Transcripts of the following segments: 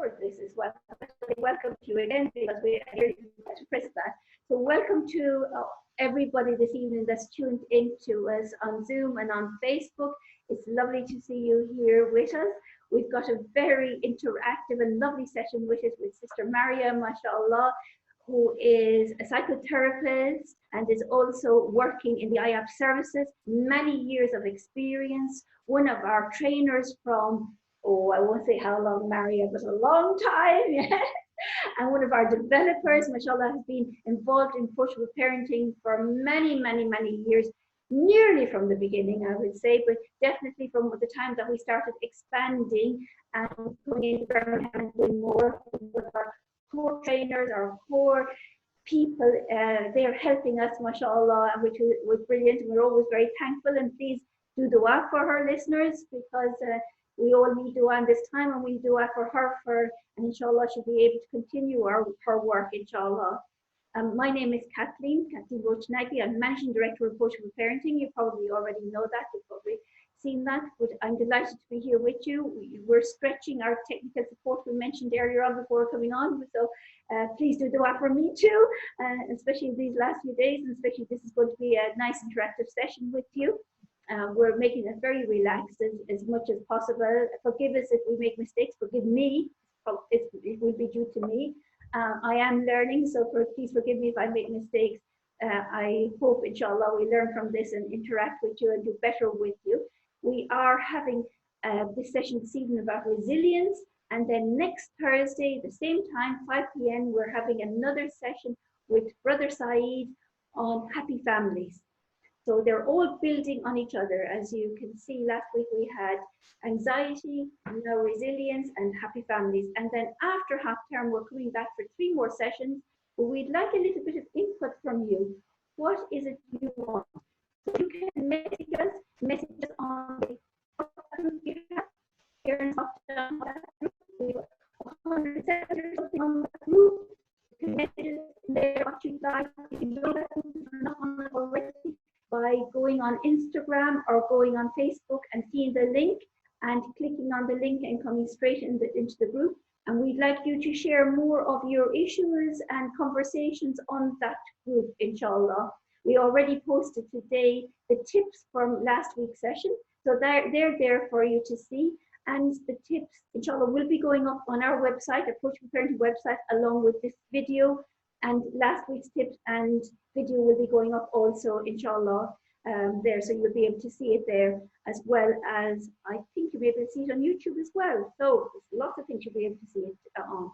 for this as well. Welcome to you again because we are here to press that. So welcome to everybody this evening that's tuned into us on Zoom and on Facebook. It's lovely to see you here with us. We've got a very interactive and lovely session with us with Sister Maria, mashallah, who is a psychotherapist and is also working in the IAP services, many years of experience, one of our trainers from, oh, I won't say how long, Maria, but a long time, yeah. And one of our developers, mashallah, has been involved in push-up parenting for many, many, many years, nearly from the beginning, I would say, but definitely from the time that we started expanding and going into Birmingham and doing more with our core trainers, our core people. They are helping us, mashallah, which was brilliant. We're always very thankful, and please do dua for her, listeners, because we all need dua in this time, and we dua for her, and inshallah she'll be able to continue her work, inshallah. My name is Kathleen Rochnaghi. I'm Managing Director of Push-up Parenting. You probably already know that, you've probably seen that, but I'm delighted to be here with you. We're stretching our technical support we mentioned earlier on before coming on, so please do dua for me too, especially these last few days, and especially this is going to be a nice interactive session with you. We're making it very relaxed as much as possible. Forgive us if we make mistakes, forgive me, it will be due to me. I am learning, so please forgive me if I make mistakes. I hope, inshallah, we learn from this and interact with you and do better with you. We are having this session this evening about resilience, and then next Thursday, the same time, 5 p.m., we're having another session with Brother Saeed on happy families. So they're all building on each other. As you can see, last week we had anxiety, now resilience, and happy families. And then after half term, we're coming back for 3 more sessions. But we'd like a little bit of input from you. What is it you want? So you can message us on the group you have here in Lockdown. We have 100 or something on that group. You can message us there what you'd like. You can join that group if you're not on it already, by going on Instagram or going on Facebook and seeing the link and clicking on the link and coming straight into the group. And we'd like you to share more of your issues and conversations on that group, inshallah. We already posted today the tips from last week's session, so they're there for you to see. And the tips, inshallah, will be going up on our website, our Push-up Parenting website, along with this video. And last week's tips and video will be going up also, inshallah, there. So you'll be able to see it there, as well as, I think you'll be able to see it on YouTube as well. So there's lots of things you'll be able to see it on.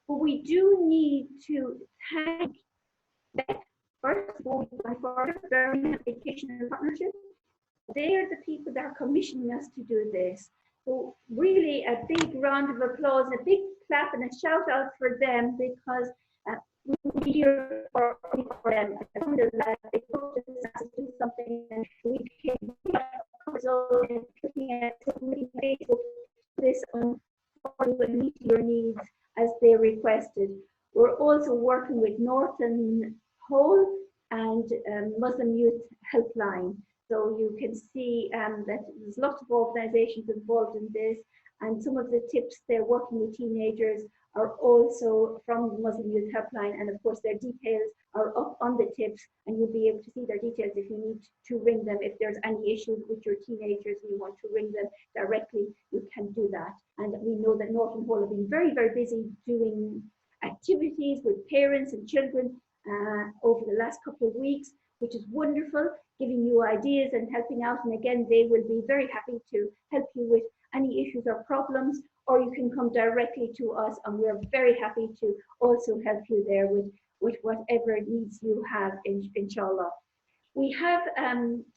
But we do need to thank Beth, first of all, for Birmingham Education and Partnership. They're the people that are commissioning us to do this. So really a big round of applause, a big clap and a shout out for them, because we hear for them. Alhamdulillah, they told us to do something, and we came so looking at Facebook, this on and meet your needs as they requested. We're also working with Northern Whole and Muslim Youth Helpline. So you can see that there's lots of organizations involved in this, and some of the tips they're working with teenagers are also from the Muslim Youth Helpline, and of course their details are up on the tips, and you'll be able to see their details if you need to ring them. If there's any issues with your teenagers and you want to ring them directly, you can do that. And we know that Norton Hall have been very, very busy doing activities with parents and children over the last couple of weeks, which is wonderful, giving you ideas and helping out. And again, they will be very happy to help you with any issues or problems, or you can come directly to us, and we're very happy to also help you there with whatever needs you have, inshallah. We have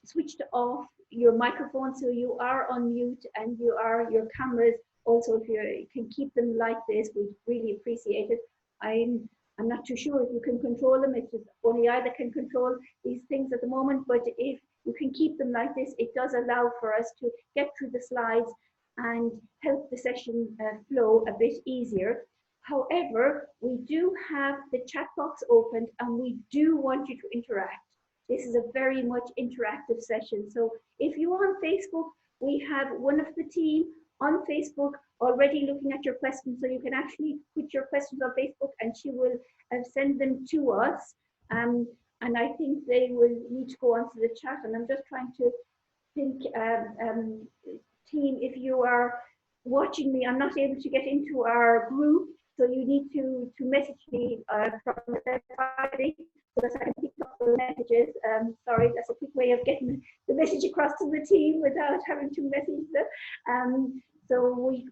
switched off your microphone, so you are on mute, and your cameras also, if you can keep them like this, we'd really appreciate it. I'm not too sure if you can control them. It's just only I that can control these things at the moment, but if you can keep them like this, it does allow for us to get through the slides and help the session flow a bit easier. However, we do have the chat box opened, and we do want you to interact. This is a very much interactive session. So if you're on Facebook, we have one of the team on Facebook already looking at your questions, so you can actually put your questions on Facebook and she will send them to us. And I think they will need to go onto the chat, and I'm just trying to think, team, if you are watching me, I'm not able to get into our group, so you need to message me from the Friday so that I can pick up the messages. Sorry, that's a quick way of getting the message across to the team without having to message them. So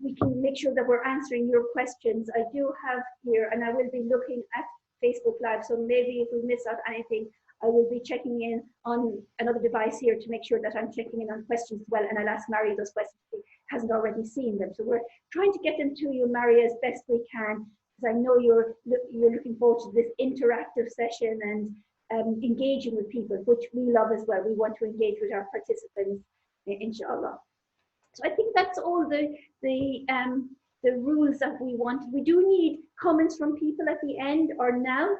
we can make sure that we're answering your questions. I do have here, and I will be looking at Facebook Live, so maybe if we miss out anything, I will be checking in on another device here to make sure that I'm checking in on questions as well, and I'll ask Mary those questions if she hasn't already seen them. So we're trying to get them to you, Mary, as best we can, because I know you're looking forward to this interactive session and engaging with people, which we love as well. We want to engage with our participants, inshallah. So I think that's all the rules that we want. We do need comments from people at the end or now,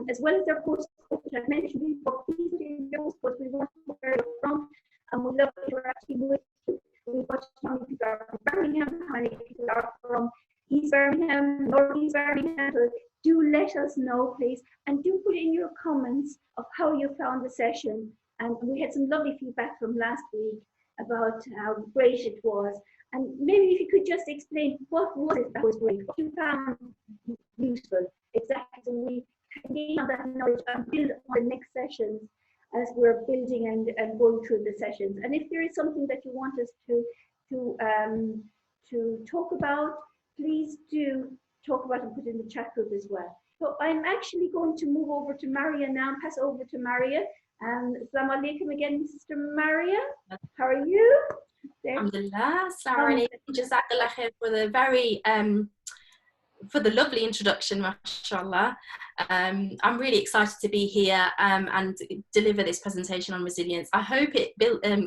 as well as their posts, which I've mentioned before. Please put in your posts. We want to know where you're from, and we love interacting with you. We want to know how many people are from Birmingham, how many people are from East Birmingham, North East Birmingham. So do let us know, please, and do put in your comments of how you found the session. And we had some lovely feedback from last week about how great it was. And maybe if you could just explain what was it that was great, what you found useful, exactly, so we can gain on that knowledge and build on the next sessions as we're building and going through the sessions. And if there is something that you want us to talk about, please do talk about and put in the chat group as well. So I'm actually going to move over to Maria now and pass over to Maria. Assalamu alaikum again, Sister Maria. How are you? Alhamdulillah. Assalamu alaikum. Jazakallah khair for the very for the lovely introduction, mashallah. I'm really excited to be here and deliver this presentation on resilience. I hope it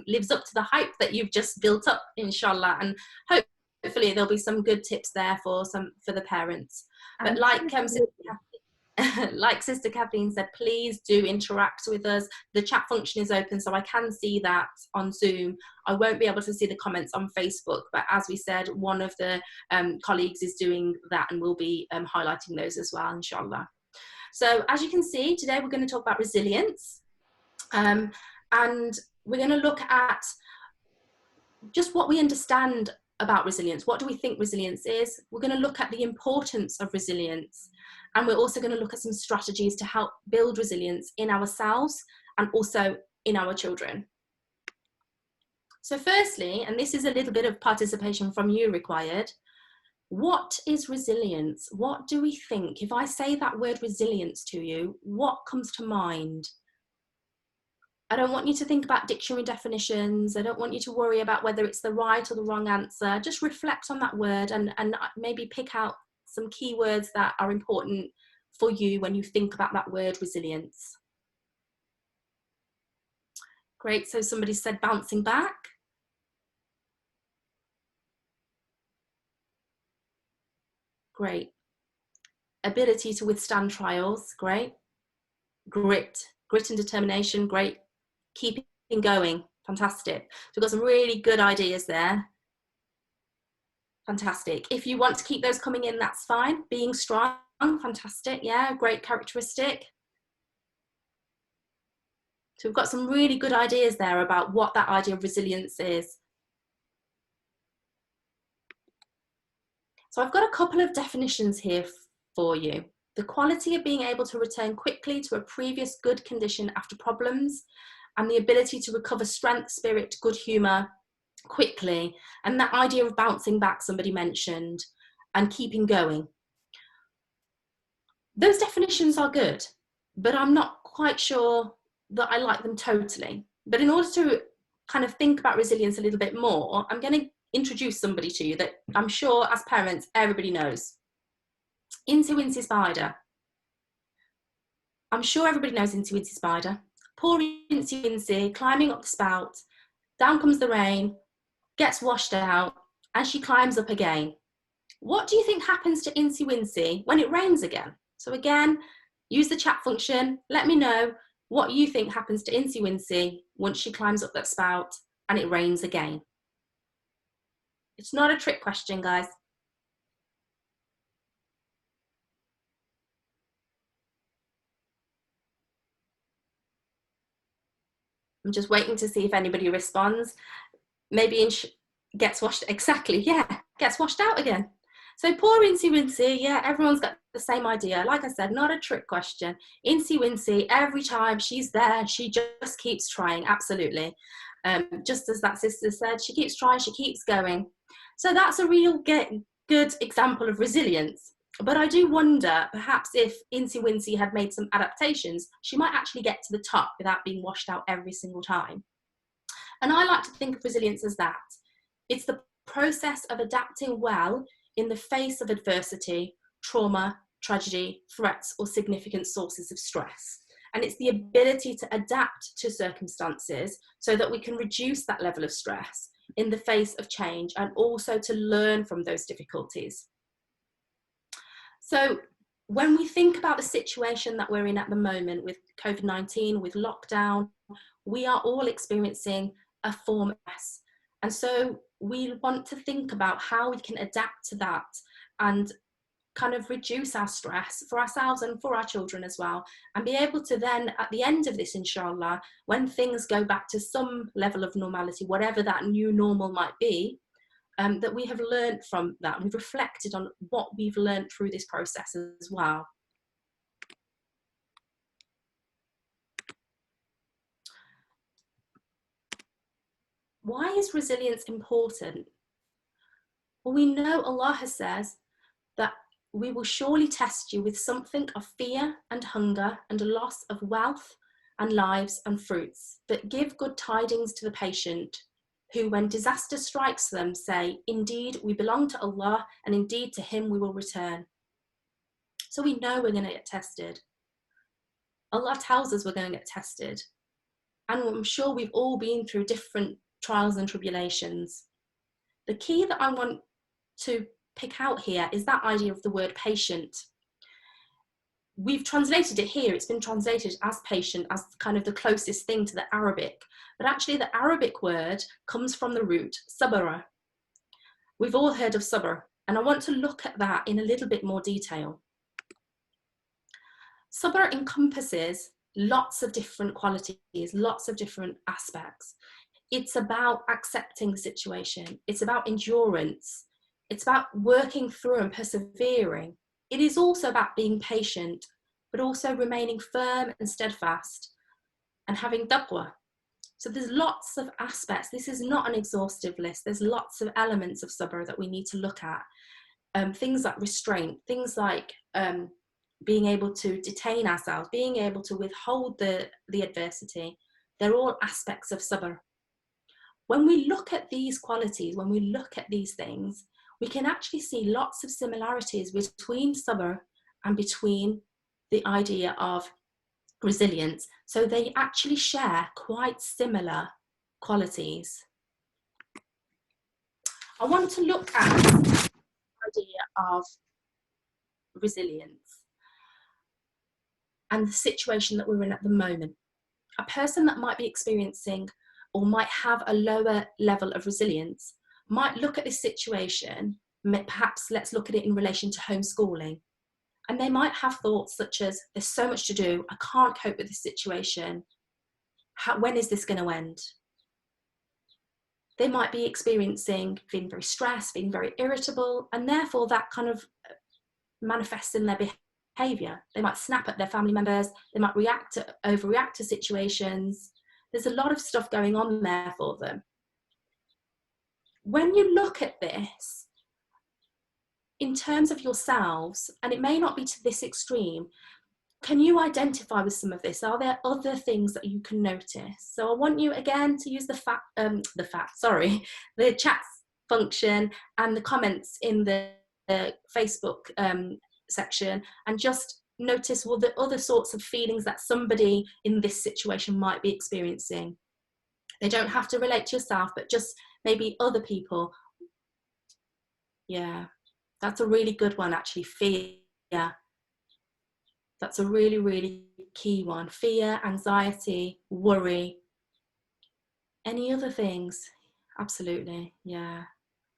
lives up to the hype that you've just built up, inshallah, and hopefully there'll be some good tips there for the parents. But like Sister Kathleen said, please do interact with us. The chat function is open, so I can see that on Zoom. I won't be able to see the comments on Facebook, but as we said, one of the colleagues is doing that and we'll be highlighting those as well, inshallah. So as you can see, today we're going to talk about resilience, and we're going to look at just what we understand about resilience. What do we think resilience is? We're going to look at the importance of resilience. And we're also going to look at some strategies to help build resilience in ourselves and also in our children. So firstly, and this is a little bit of participation from you required, what is resilience? What do we think? If I say that word resilience to you, what comes to mind? I don't want you to think about dictionary definitions. I don't want you to worry about whether it's the right or the wrong answer. Just reflect on that word and maybe pick out some keywords that are important for you when you think about that word resilience. Great, so somebody said bouncing back. Great. Ability to withstand trials, great. Grit and determination, great. Keeping going, fantastic. So we've got some really good ideas there. Fantastic. If you want to keep those coming in, that's fine. Being strong, fantastic. Yeah, great characteristic. So we've got some really good ideas there about what that idea of resilience is. So I've got a couple of definitions here for you. The quality of being able to return quickly to a previous good condition after problems, and the ability to recover strength, spirit, good humour quickly, and that idea of bouncing back somebody mentioned, and keeping going. Those definitions are good, but I'm not quite sure that I like them totally. But in order to kind of think about resilience a little bit more, I'm going to introduce somebody to you that I'm sure as parents everybody knows. Incy Wincy Spider. I'm sure everybody knows Incy Wincy Spider. Poor Incy Wincy climbing up the spout, down comes the rain, gets washed out, and she climbs up again. What do you think happens to Incy Wincy when it rains again? So again, use the chat function, let me know what you think happens to Incy Wincy once she climbs up that spout and it rains again. It's not a trick question, guys. I'm just waiting to see if anybody responds. Maybe gets washed, exactly, yeah, gets washed out again. So poor Incy Wincy, yeah, everyone's got the same idea. Like I said, not a trick question. Incy Wincy, every time she's there, she just keeps trying, absolutely. Just as that sister said, she keeps trying, she keeps going. So that's a real good example of resilience. But I do wonder, perhaps if Incy Wincy had made some adaptations, she might actually get to the top without being washed out every single time. And I like to think of resilience as that. It's the process of adapting well in the face of adversity, trauma, tragedy, threats, or significant sources of stress. And it's the ability to adapt to circumstances so that we can reduce that level of stress in the face of change, and also to learn from those difficulties. So when we think about the situation that we're in at the moment with COVID-19, with lockdown, we are all experiencing a form of stress. And so we want to think about how we can adapt to that and kind of reduce our stress for ourselves and for our children as well, and be able to then, at the end of this, inshallah, when things go back to some level of normality, whatever that new normal might be, that we have learned from that. We've reflected on what we've learned through this process as well. Why is resilience important? Well, we know Allah has says that we will surely test you with something of fear and hunger and a loss of wealth and lives and fruits, but give good tidings to the patient who, when disaster strikes them, say, indeed, we belong to Allah, and indeed to Him we will return. So we know we're going to get tested. Allah tells us we're going to get tested. And I'm sure we've all been through different trials and tribulations. The key that I want to pick out here is that idea of the word patient. We've translated it here, it's been translated as patient, as kind of the closest thing to the Arabic, but actually the Arabic word comes from the root sabara. We've all heard of sabr, and I want to look at that in a little bit more detail. Sabr encompasses lots of different qualities, lots of different aspects. It's about accepting the situation, it's about endurance, it's about working through and persevering. It is also about being patient, but also remaining firm and steadfast and having taqwa. So there's lots of aspects. This is not an exhaustive list. There's lots of elements of sabr that we need to look at. Things like restraint, things like being able to detain ourselves, being able to withhold the adversity. They're all aspects of sabr. When we look at these qualities, when we look at these things, we can actually see lots of similarities between sabr and between the idea of resilience. So they actually share quite similar qualities. I want to look at the idea of resilience and the situation that we're in at the moment. A person that might be experiencing or might have a lower level of resilience might look at this situation, perhaps let's look at it in relation to homeschooling, and they might have thoughts such as, there's so much to do, I can't cope with this situation, when is this going to end? They might be experiencing feeling very stressed, being very irritable, and therefore that kind of manifests in their behaviour. They might snap at their family members, they might overreact to situations. There's a lot of stuff going on there for them. When you look at this in terms of yourselves, and it may not be to this extreme, can you identify with some of this? Are there other things that you can notice? So I want you again to use the chat function and the comments in the Facebook section, and just notice what the other sorts of feelings that somebody in this situation might be experiencing. They don't have to relate to yourself, but just maybe other people. Yeah, that's a really good one, actually. Fear. That's a really, really key one. Fear, anxiety, worry. Any other things? Absolutely, yeah.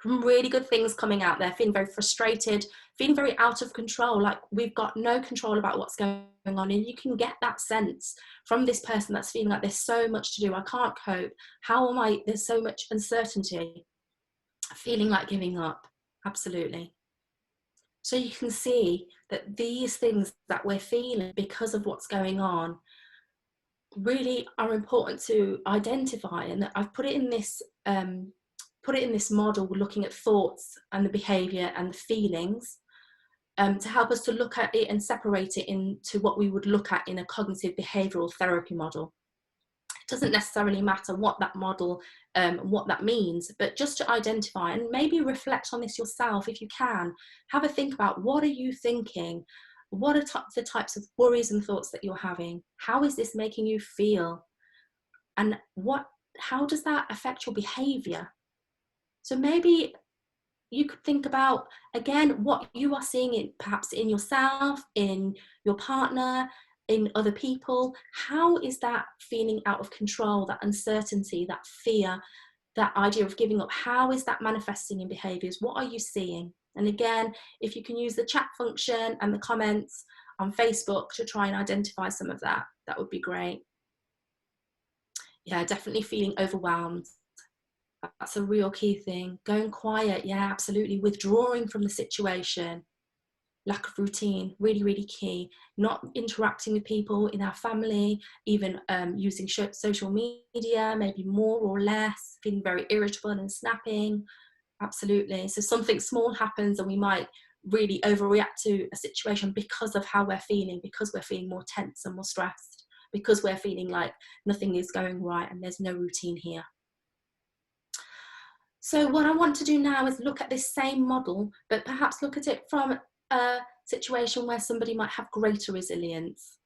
Some really good things coming out there, feeling very frustrated, feeling very out of control, like we've got no control about what's going on. And you can get that sense from this person that's feeling like there's so much to do, I can't cope, how am I, there's so much uncertainty, feeling like giving up. Absolutely. So you can see that these things that we're feeling because of what's going on really are important to identify. And I've put it in this model, looking at thoughts and the behavior and the feelings, to help us to look at it and separate it into what we would look at in a cognitive behavioral therapy model. It doesn't necessarily matter what that model, what that means, but just to identify and maybe reflect on this yourself if you can. Have a think about, what are you thinking? What are the types of worries and thoughts that you're having? How is this making you feel? And how does that affect your behavior? So maybe you could think about, again, what you are seeing perhaps in yourself, in your partner, in other people. How is that feeling out of control, that uncertainty, that fear, that idea of giving up? How is that manifesting in behaviors? What are you seeing? And again, if you can use the chat function and the comments on Facebook to try and identify some of that, that would be great. Yeah, definitely feeling overwhelmed. That's a real key thing. Going quiet, yeah, absolutely. Withdrawing from the situation. Lack of routine, really, really key. Not interacting with people in our family, even using social media, maybe more or less, feeling very irritable and snapping. Absolutely. So something small happens and we might really overreact to a situation because of how we're feeling, because we're feeling more tense and more stressed, because we're feeling like nothing is going right and there's no routine here. So what I want to do now is look at this same model, but perhaps look at it from a situation where somebody might have greater resilience.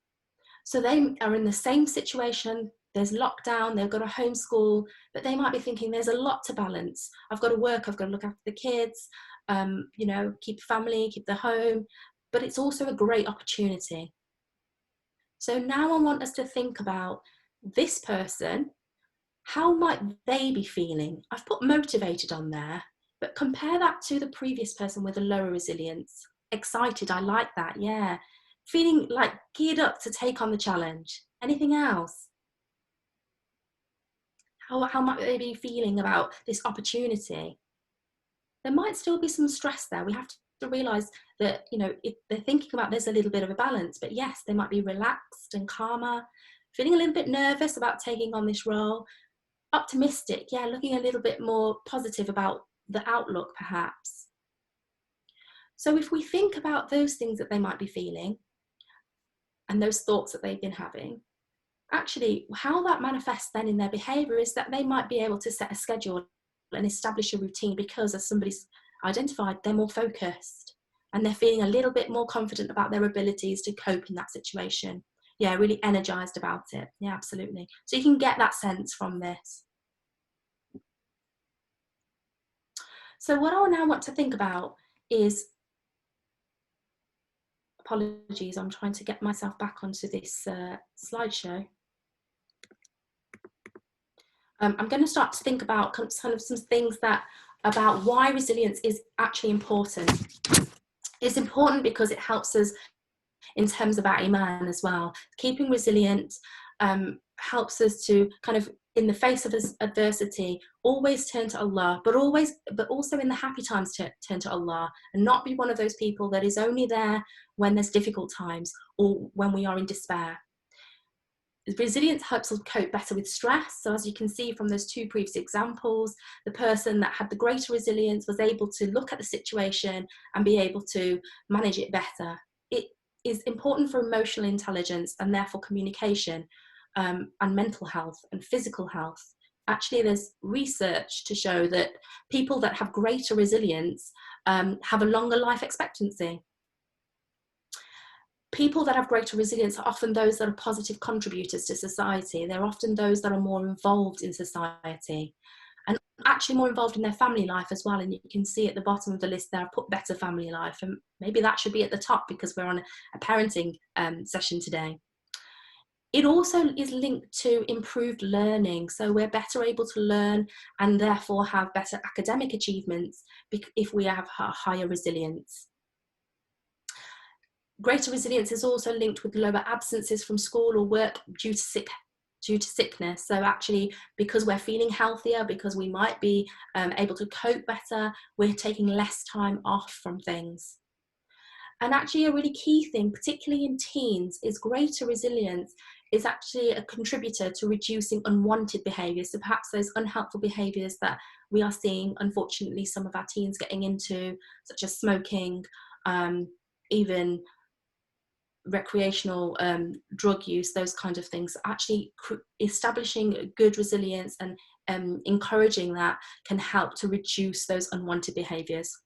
So they are in the same situation, there's lockdown, they've got to homeschool, but they might be thinking there's a lot to balance. I've got to work, I've got to look after the kids, you know, keep family, keep the home, but it's also a great opportunity. So now I want us to think about this person. How might they be feeling? I've put motivated on there, but compare that to the previous person with a lower resilience. Excited, I like that, yeah. Feeling like geared up to take on the challenge. Anything else? How might they be feeling about this opportunity? There might still be some stress there. We have to realise that, you know, if they're thinking about there's a little bit of a balance, but yes, they might be relaxed and calmer, feeling a little bit nervous about taking on this role. Optimistic, yeah, looking a little bit more positive about the outlook perhaps. So if we think about those things that they might be feeling and those thoughts that they've been having, actually how that manifests then in their behaviour is that they might be able to set a schedule and establish a routine because, as somebody's identified, they're more focused and they're feeling a little bit more confident about their abilities to cope in that situation. Yeah, really energised about it. Yeah, absolutely. So you can get that sense from this. So what I now want to think about is, apologies, I'm trying to get myself back onto this slideshow. I'm going to start to think about kind of some things about why resilience is actually important. It's important because it helps us in terms of our iman as well. Keeping resilient helps us to kind of, in the face of adversity, always turn to Allah, but also in the happy times turn to Allah, and not be one of those people that is only there when there's difficult times or when we are in despair. Resilience helps us cope better with stress. So as you can see from those two previous examples, the person that had the greater resilience was able to look at the situation and be able to manage it better. It is important for emotional intelligence and therefore communication, and mental health and physical health. Actually, there's research to show that people that have greater resilience have a longer life expectancy. People that have greater resilience are often those that are positive contributors to society. They're often those that are more involved in society and actually more involved in their family life as well. And you can see at the bottom of the list there, I've put better family life, and maybe that should be at the top because we're on a parenting session today. It also is linked to improved learning. So we're better able to learn and therefore have better academic achievements if we have higher resilience. Greater resilience is also linked with lower absences from school or work due to sickness. So actually, because we're feeling healthier, because we might be able to cope better, we're taking less time off from things. And actually a really key thing, particularly in teens, is greater resilience is actually a contributor to reducing unwanted behaviours. So perhaps those unhelpful behaviours that we are seeing, unfortunately, some of our teens getting into, such as smoking, even recreational drug use, those kind of things. Actually establishing good resilience and encouraging that can help to reduce those unwanted behaviours.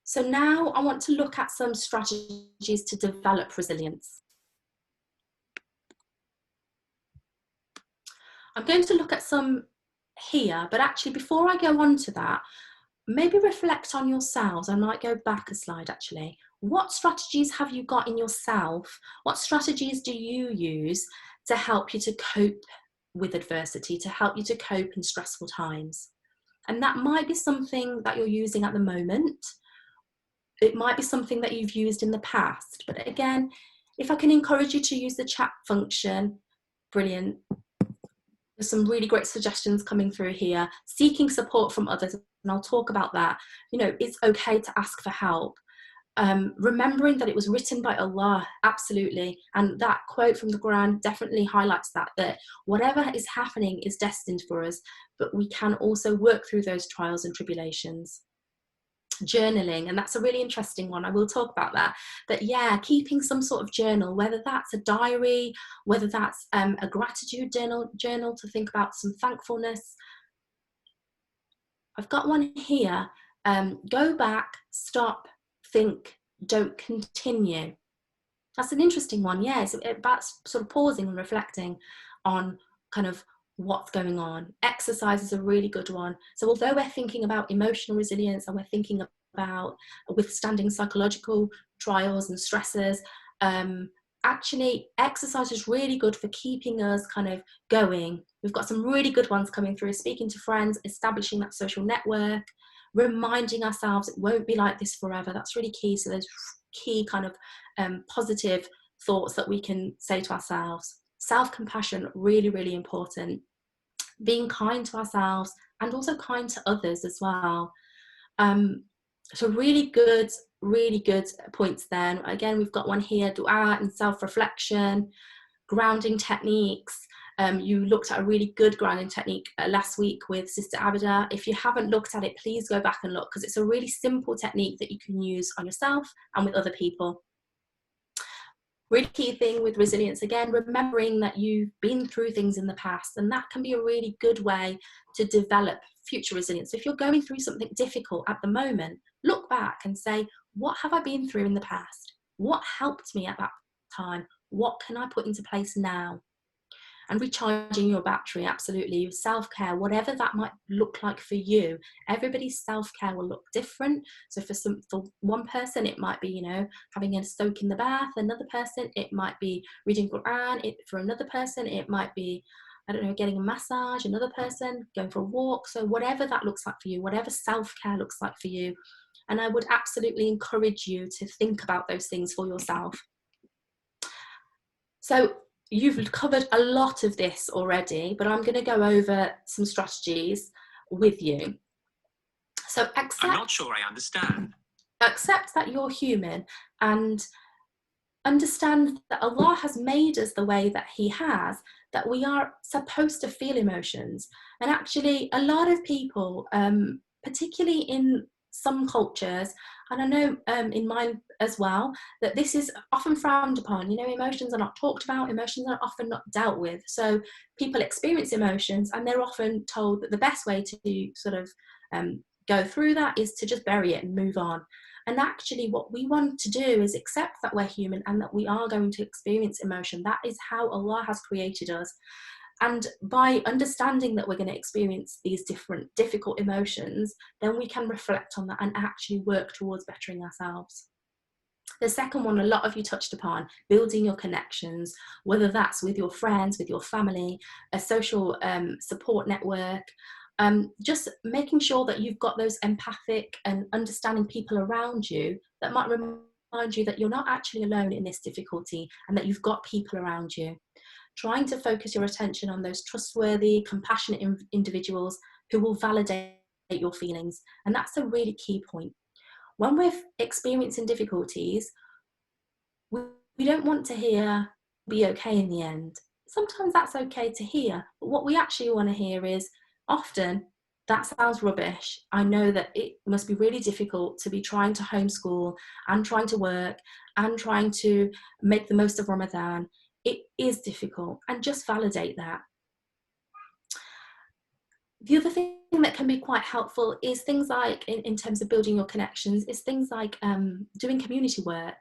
So now I want to look at some strategies to develop resilience. I'm going to look at some here, but actually before I go on to that, maybe reflect on yourselves. I might go back a slide actually. What strategies have you got in yourself? What strategies do you use to help you to cope with adversity, to help you to cope in stressful times? And that might be something that you're using at the moment. It might be something that you've used in the past. But again, if I can encourage you to use the chat function, brilliant. There's some really great suggestions coming through here. Seeking support from others, and I'll talk about that. You know, it's okay to ask for help. Remembering that it was written by Allah, absolutely. And that quote from the Quran definitely highlights that whatever is happening is destined for us, but we can also work through those trials and tribulations. Journaling, and that's a really interesting one. I will talk about that. But yeah, keeping some sort of journal, whether that's a diary, whether that's a gratitude journal to think about some thankfulness. I've got one here. Go back, stop, think, don't continue. That's an interesting one. Yeah, it's about sort of pausing and reflecting on kind of what's going on. Exercise is a really good one. So although we're thinking about emotional resilience and we're thinking about withstanding psychological trials and stresses, actually exercise is really good for keeping us kind of going. We've got some really good ones coming through: speaking to friends, establishing that social network, reminding ourselves it won't be like this forever. That's really key. So there's key kind of positive thoughts that we can say to ourselves. Self-compassion, really, really important. Being kind to ourselves and also kind to others as well. So really good points then. Again, we've got one here: dua and self-reflection, grounding techniques. You looked at a really good grounding technique last week with Sister Abida. If you haven't looked at it, please go back and look, because it's a really simple technique that you can use on yourself and with other people. Really key thing with resilience, again, remembering that you've been through things in the past, and that can be a really good way to develop future resilience. So if you're going through something difficult at the moment, look back and say, what have I been through in the past? What helped me at that time? What can I put into place now? And recharging your battery, absolutely. Self-care, whatever that might look like for you. Everybody's self-care will look different. So for one person, it might be, you know, having a soak in the bath. Another person, it might be reading Quran. For another person, it might be, I don't know, getting a massage. Another person, going for a walk. So whatever that looks like for you, whatever self-care looks like for you. And I would absolutely encourage you to think about those things for yourself. So you've covered a lot of this already, but I'm going to go over some strategies with you. So I'm not sure I understand. Accept that you're human and understand that Allah has made us the way that He has, that we are supposed to feel emotions. And actually, a lot of people, particularly in some cultures, and I know in mine as well, that this is often frowned upon. You know, emotions are not talked about, emotions are often not dealt with. So people experience emotions and they're often told that the best way to sort of go through that is to just bury it and move on. And actually what we want to do is accept that we're human and that we are going to experience emotion. That is how Allah has created us. And by understanding that we're going to experience these different difficult emotions, then we can reflect on that and actually work towards bettering ourselves. The second one, a lot of you touched upon, building your connections, whether that's with your friends, with your family, a social support network, just making sure that you've got those empathic and understanding people around you that might remind you that you're not actually alone in this difficulty and that you've got people around you. Trying to focus your attention on those trustworthy, compassionate individuals who will validate your feelings. And that's a really key point. When we're experiencing difficulties, we don't want to hear be okay in the end. Sometimes that's okay to hear, but what we actually want to hear is often that sounds rubbish. I know that it must be really difficult to be trying to homeschool and trying to work and trying to make the most of Ramadan. It is difficult, and just validate that. The other thing that can be quite helpful is things like, in terms of building your connections, is things like doing community work.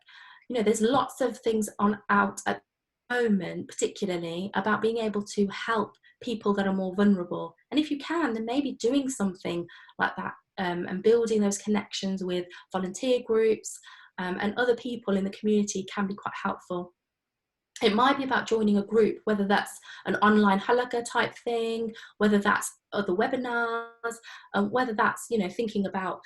You know, there's lots of things out at the moment, particularly about being able to help people that are more vulnerable. And if you can, then maybe doing something like that and building those connections with volunteer groups and other people in the community can be quite helpful. It might be about joining a group, whether that's an online halakha type thing, whether that's other webinars, whether that's, you know, thinking about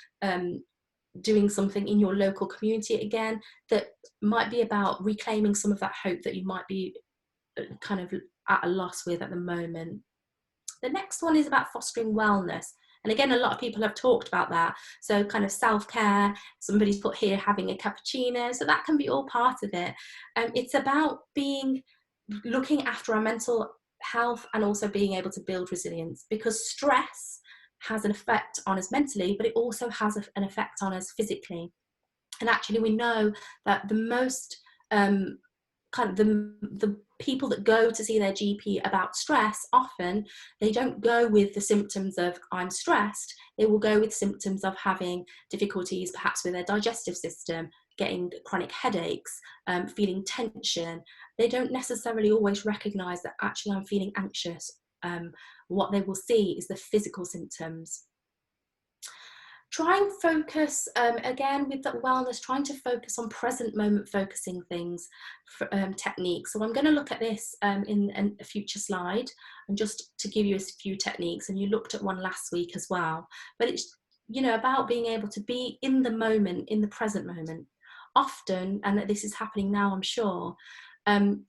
doing something in your local community again, that might be about reclaiming some of that hope that you might be kind of at a loss with at the moment. The next one is about fostering wellness. And again, a lot of people have talked about that. So kind of self-care, somebody's put here having a cappuccino. So that can be all part of it. It's about looking after our mental health and also being able to build resilience, because stress has an effect on us mentally, but it also has an effect on us physically. And actually we know that the most kind of the people that go to see their GP about stress, often they don't go with the symptoms of I'm stressed. They will go with symptoms of having difficulties perhaps with their digestive system, getting chronic headaches, feeling tension. They don't necessarily always recognize that actually I'm feeling anxious. What they will see is the physical symptoms. Try and focus, again, with that wellness, trying to focus on present moment focusing things, techniques. So I'm going to look at this in a future slide, and just to give you a few techniques, and you looked at one last week as well. But it's, you know, about being able to be in the moment, in the present moment. Often, and this is happening now, I'm sure,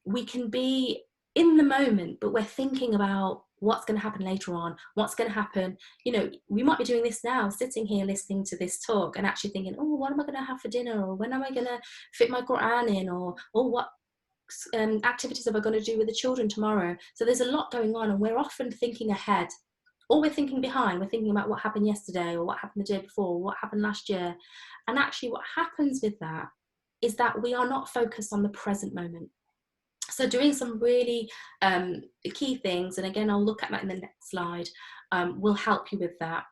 we can be in the moment, but we're thinking about what's going to happen later on, what's going to happen. You know, we might be doing this now, sitting here listening to this talk and actually thinking, oh, what am I going to have for dinner? Or when am I going to fit my Quran in? Or what activities am I going to do with the children tomorrow? So there's a lot going on, and we're often thinking ahead, or we're thinking behind. We're thinking about what happened yesterday, or what happened the day before, or what happened last year. And actually what happens with that is that we are not focused on the present moment. So doing some really key things, and again, I'll look at that in the next slide, will help you with that.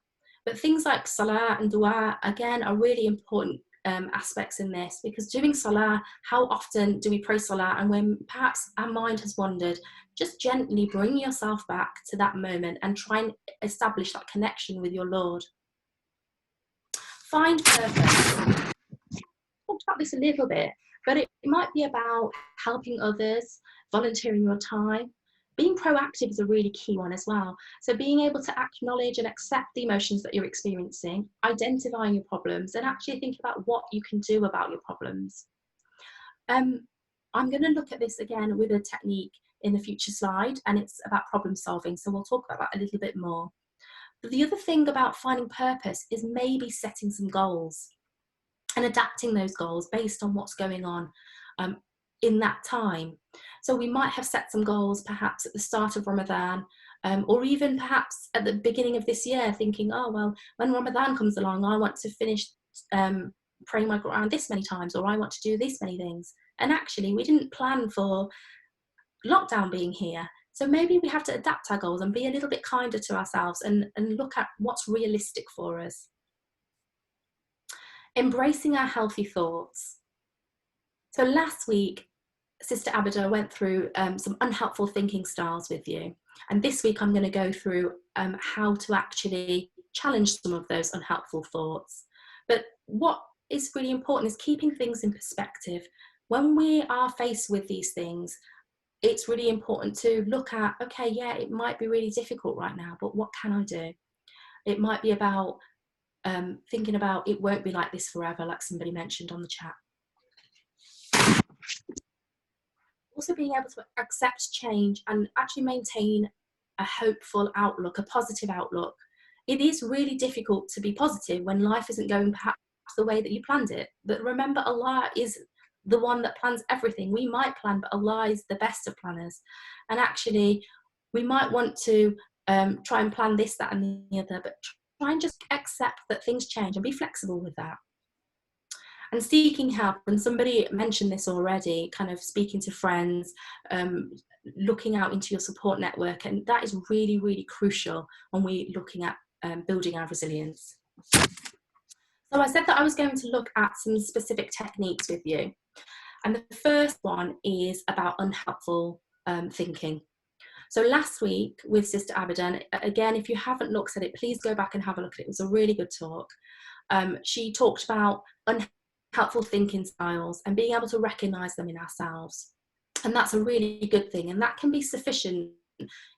But things like salah and dua, again, are really important aspects in this, because doing salah, how often do we pray salah? And when perhaps our mind has wandered, just gently bring yourself back to that moment and try and establish that connection with your Lord. Find purpose. I talked about this a little bit, but it might be about helping others, volunteering your time. Being proactive is a really key one as well. So being able to acknowledge and accept the emotions that you're experiencing, identifying your problems, and actually thinking about what you can do about your problems. I'm going to look at this again with a technique in the future slide, and it's about problem solving. So we'll talk about that a little bit more. But the other thing about finding purpose is maybe setting some goals and adapting those goals based on what's going on in that time. So we might have set some goals perhaps at the start of Ramadan, or even perhaps at the beginning of this year, thinking, oh, well, when Ramadan comes along, I want to finish praying my Quran this many times, or I want to do this many things. And actually, we didn't plan for lockdown being here. So maybe we have to adapt our goals and be a little bit kinder to ourselves and look at what's realistic for us. Embracing our healthy thoughts. So last week, Sister Abida went through some unhelpful thinking styles with you. And this week I'm going to go through how to actually challenge some of those unhelpful thoughts. But what is really important is keeping things in perspective. When we are faced with these things, it's really important to look at, okay, yeah, it might be really difficult right now, but what can I do? It might be about thinking about it won't be like this forever, like somebody mentioned on the chat. Also being able to accept change and actually maintain a hopeful outlook, a positive outlook. It is really difficult to be positive when life isn't going perhaps the way that you planned it. But remember, Allah is the one that plans everything. We might plan, but Allah is the best of planners. And actually, we might want to try and plan this, that, and the other, but try and just accept that things change and be flexible with that. And seeking help, and somebody mentioned this already, kind of speaking to friends, looking out into your support network, and that is really, really crucial when we're looking at building our resilience. So I said that I was going to look at some specific techniques with you. And the first one is about unhelpful thinking. So last week with Sister Abadan, again, if you haven't looked at it, please go back and have a look at it. It was a really good talk. She talked about unhelpful thinking styles and being able to recognize them in ourselves. And that's a really good thing. And that can be sufficient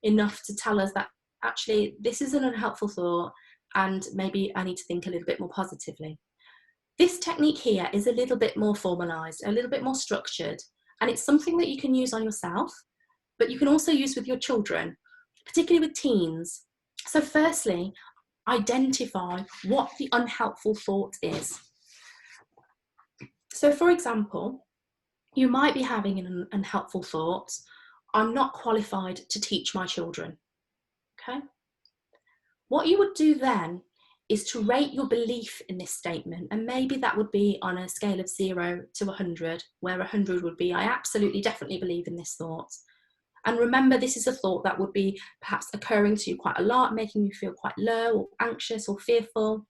enough to tell us that actually this is an unhelpful thought and maybe I need to think a little bit more positively. This technique here is a little bit more formalized, a little bit more structured, and it's something that you can use on yourself, but you can also use with your children, particularly with teens. So firstly, identify what the unhelpful thought is. So for example, you might be having an unhelpful thought, I'm not qualified to teach my children, okay? What you would do then is to rate your belief in this statement, and maybe that would be on a scale of 0 to 100, where 100 would be, I absolutely definitely believe in this thought. And remember, this is a thought that would be perhaps occurring to you quite a lot, making you feel quite low or anxious or fearful.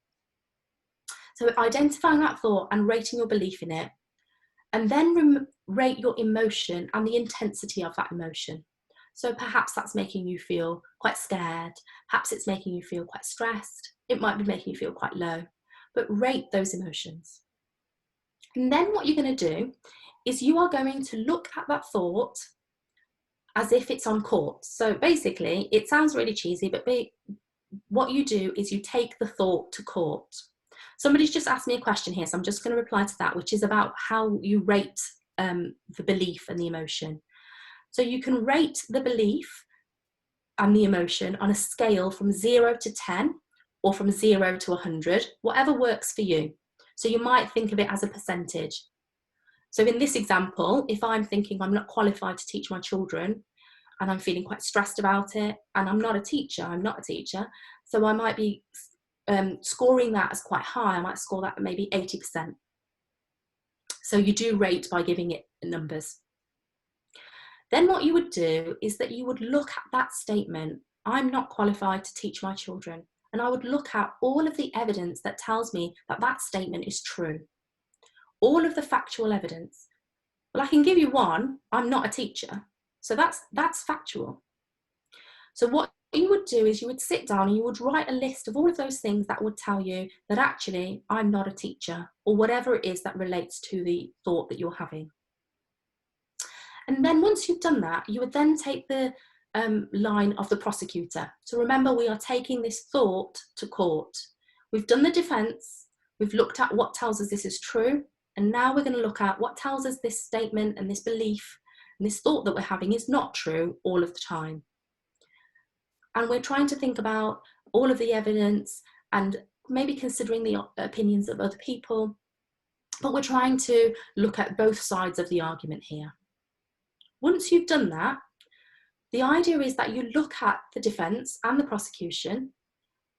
So identifying that thought and rating your belief in it, and then rate your emotion and the intensity of that emotion. So perhaps that's making you feel quite scared, perhaps it's making you feel quite stressed, it might be making you feel quite low, but rate those emotions. And then what you're going to do is you are going to look at that thought as if it's on court. So basically, it sounds really cheesy, but what you do is you take the thought to court. Somebody's just asked me a question here, so I'm just going to reply to that, which is about how you rate the belief and the emotion. So you can rate the belief and the emotion on a scale from 0 to 10 or from 0 to 100, whatever works for you. So you might think of it as a percentage. So in this example, if I'm thinking I'm not qualified to teach my children and I'm feeling quite stressed about it, and I'm not a teacher, so I might be scoring that as quite high. I might score that at maybe 80%. So you do rate by giving it numbers. Then what you would do is that you would look at that statement, I'm not qualified to teach my children, and I would look at all of the evidence that tells me that that statement is true. All of the factual evidence. Well, I can give you one, I'm not a teacher. So that's factual. So what you would do is you would sit down and you would write a list of all of those things that would tell you that actually I'm not a teacher, or whatever it is that relates to the thought that you're having. And then once you've done that, you would then take the line of the prosecutor. So remember, we are taking this thought to court. We've done the defense, we've looked at what tells us this is true, and now we're going to look at what tells us this statement and this belief and this thought that we're having is not true all of the time. And we're trying to think about all of the evidence and maybe considering the opinions of other people, but we're trying to look at both sides of the argument here. Once you've done that, the idea is that you look at the defense and the prosecution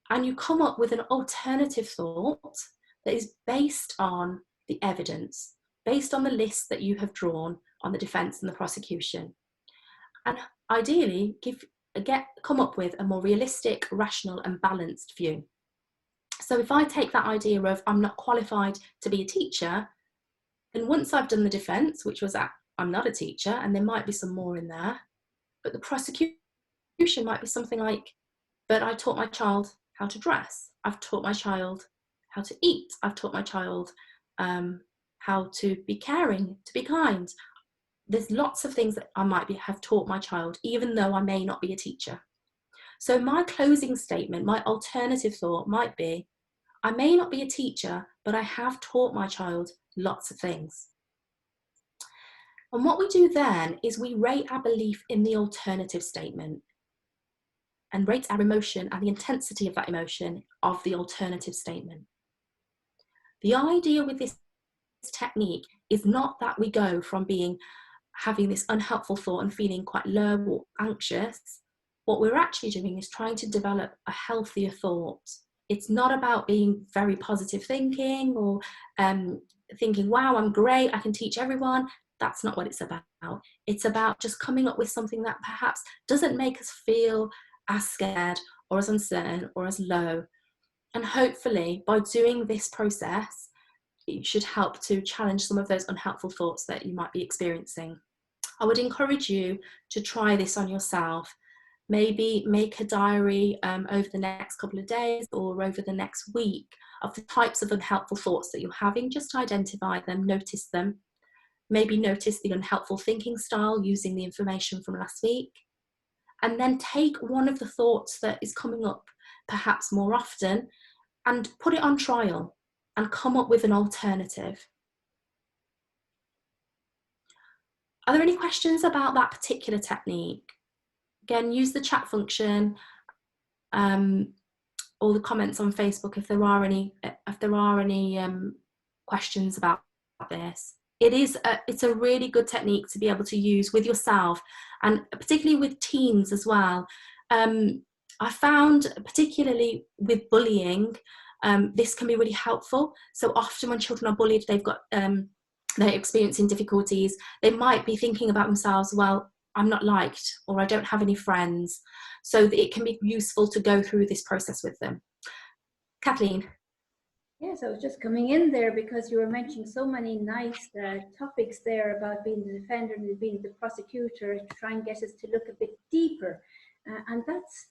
and you come up with an alternative thought that is based on the evidence, based on the list that you have drawn on the defense and the prosecution. And ideally, come up with a more realistic, rational and balanced view. So if I take that idea of I'm not qualified to be a teacher, then once I've done the defense, which was that I'm not a teacher, and there might be some more in there, but the prosecution might be something like, but I taught my child how to dress, I've taught my child how to eat, I've taught my child how to be caring, to be kind. There's lots of things that I might have taught my child, even though I may not be a teacher. So my closing statement, my alternative thought might be, I may not be a teacher, but I have taught my child lots of things. And what we do then is we rate our belief in the alternative statement and rate our emotion and the intensity of that emotion of the alternative statement. The idea with this technique is not that we go from having this unhelpful thought and feeling quite low or anxious. What we're actually doing is trying to develop a healthier thought. It's not about being very positive thinking or thinking, wow, I'm great, I can teach everyone. That's not what it's about. It's about just coming up with something that perhaps doesn't make us feel as scared or as uncertain or as low. And hopefully by doing this process, it should help to challenge some of those unhelpful thoughts that you might be experiencing. I would encourage you to try this on yourself. Maybe make a diary over the next couple of days or over the next week of the types of unhelpful thoughts that you're having. Just identify them, notice them. Maybe notice the unhelpful thinking style using the information from last week. And then take one of the thoughts that is coming up perhaps more often and put it on trial and come up with an alternative. Are there any questions about that particular technique? Again, use the chat function or the comments on Facebook if there are any questions about this. It's a really good technique to be able to use with yourself and particularly with teens as well. I found particularly with bullying, this can be really helpful. So often when children are bullied, they're experiencing difficulties. They might be thinking about themselves, well, I'm not liked, or I don't have any friends. So it can be useful to go through this process with them. Kathleen. Yes, I was just coming in there because you were mentioning so many nice topics there about being the defender and being the prosecutor to try and get us to look a bit deeper. And that's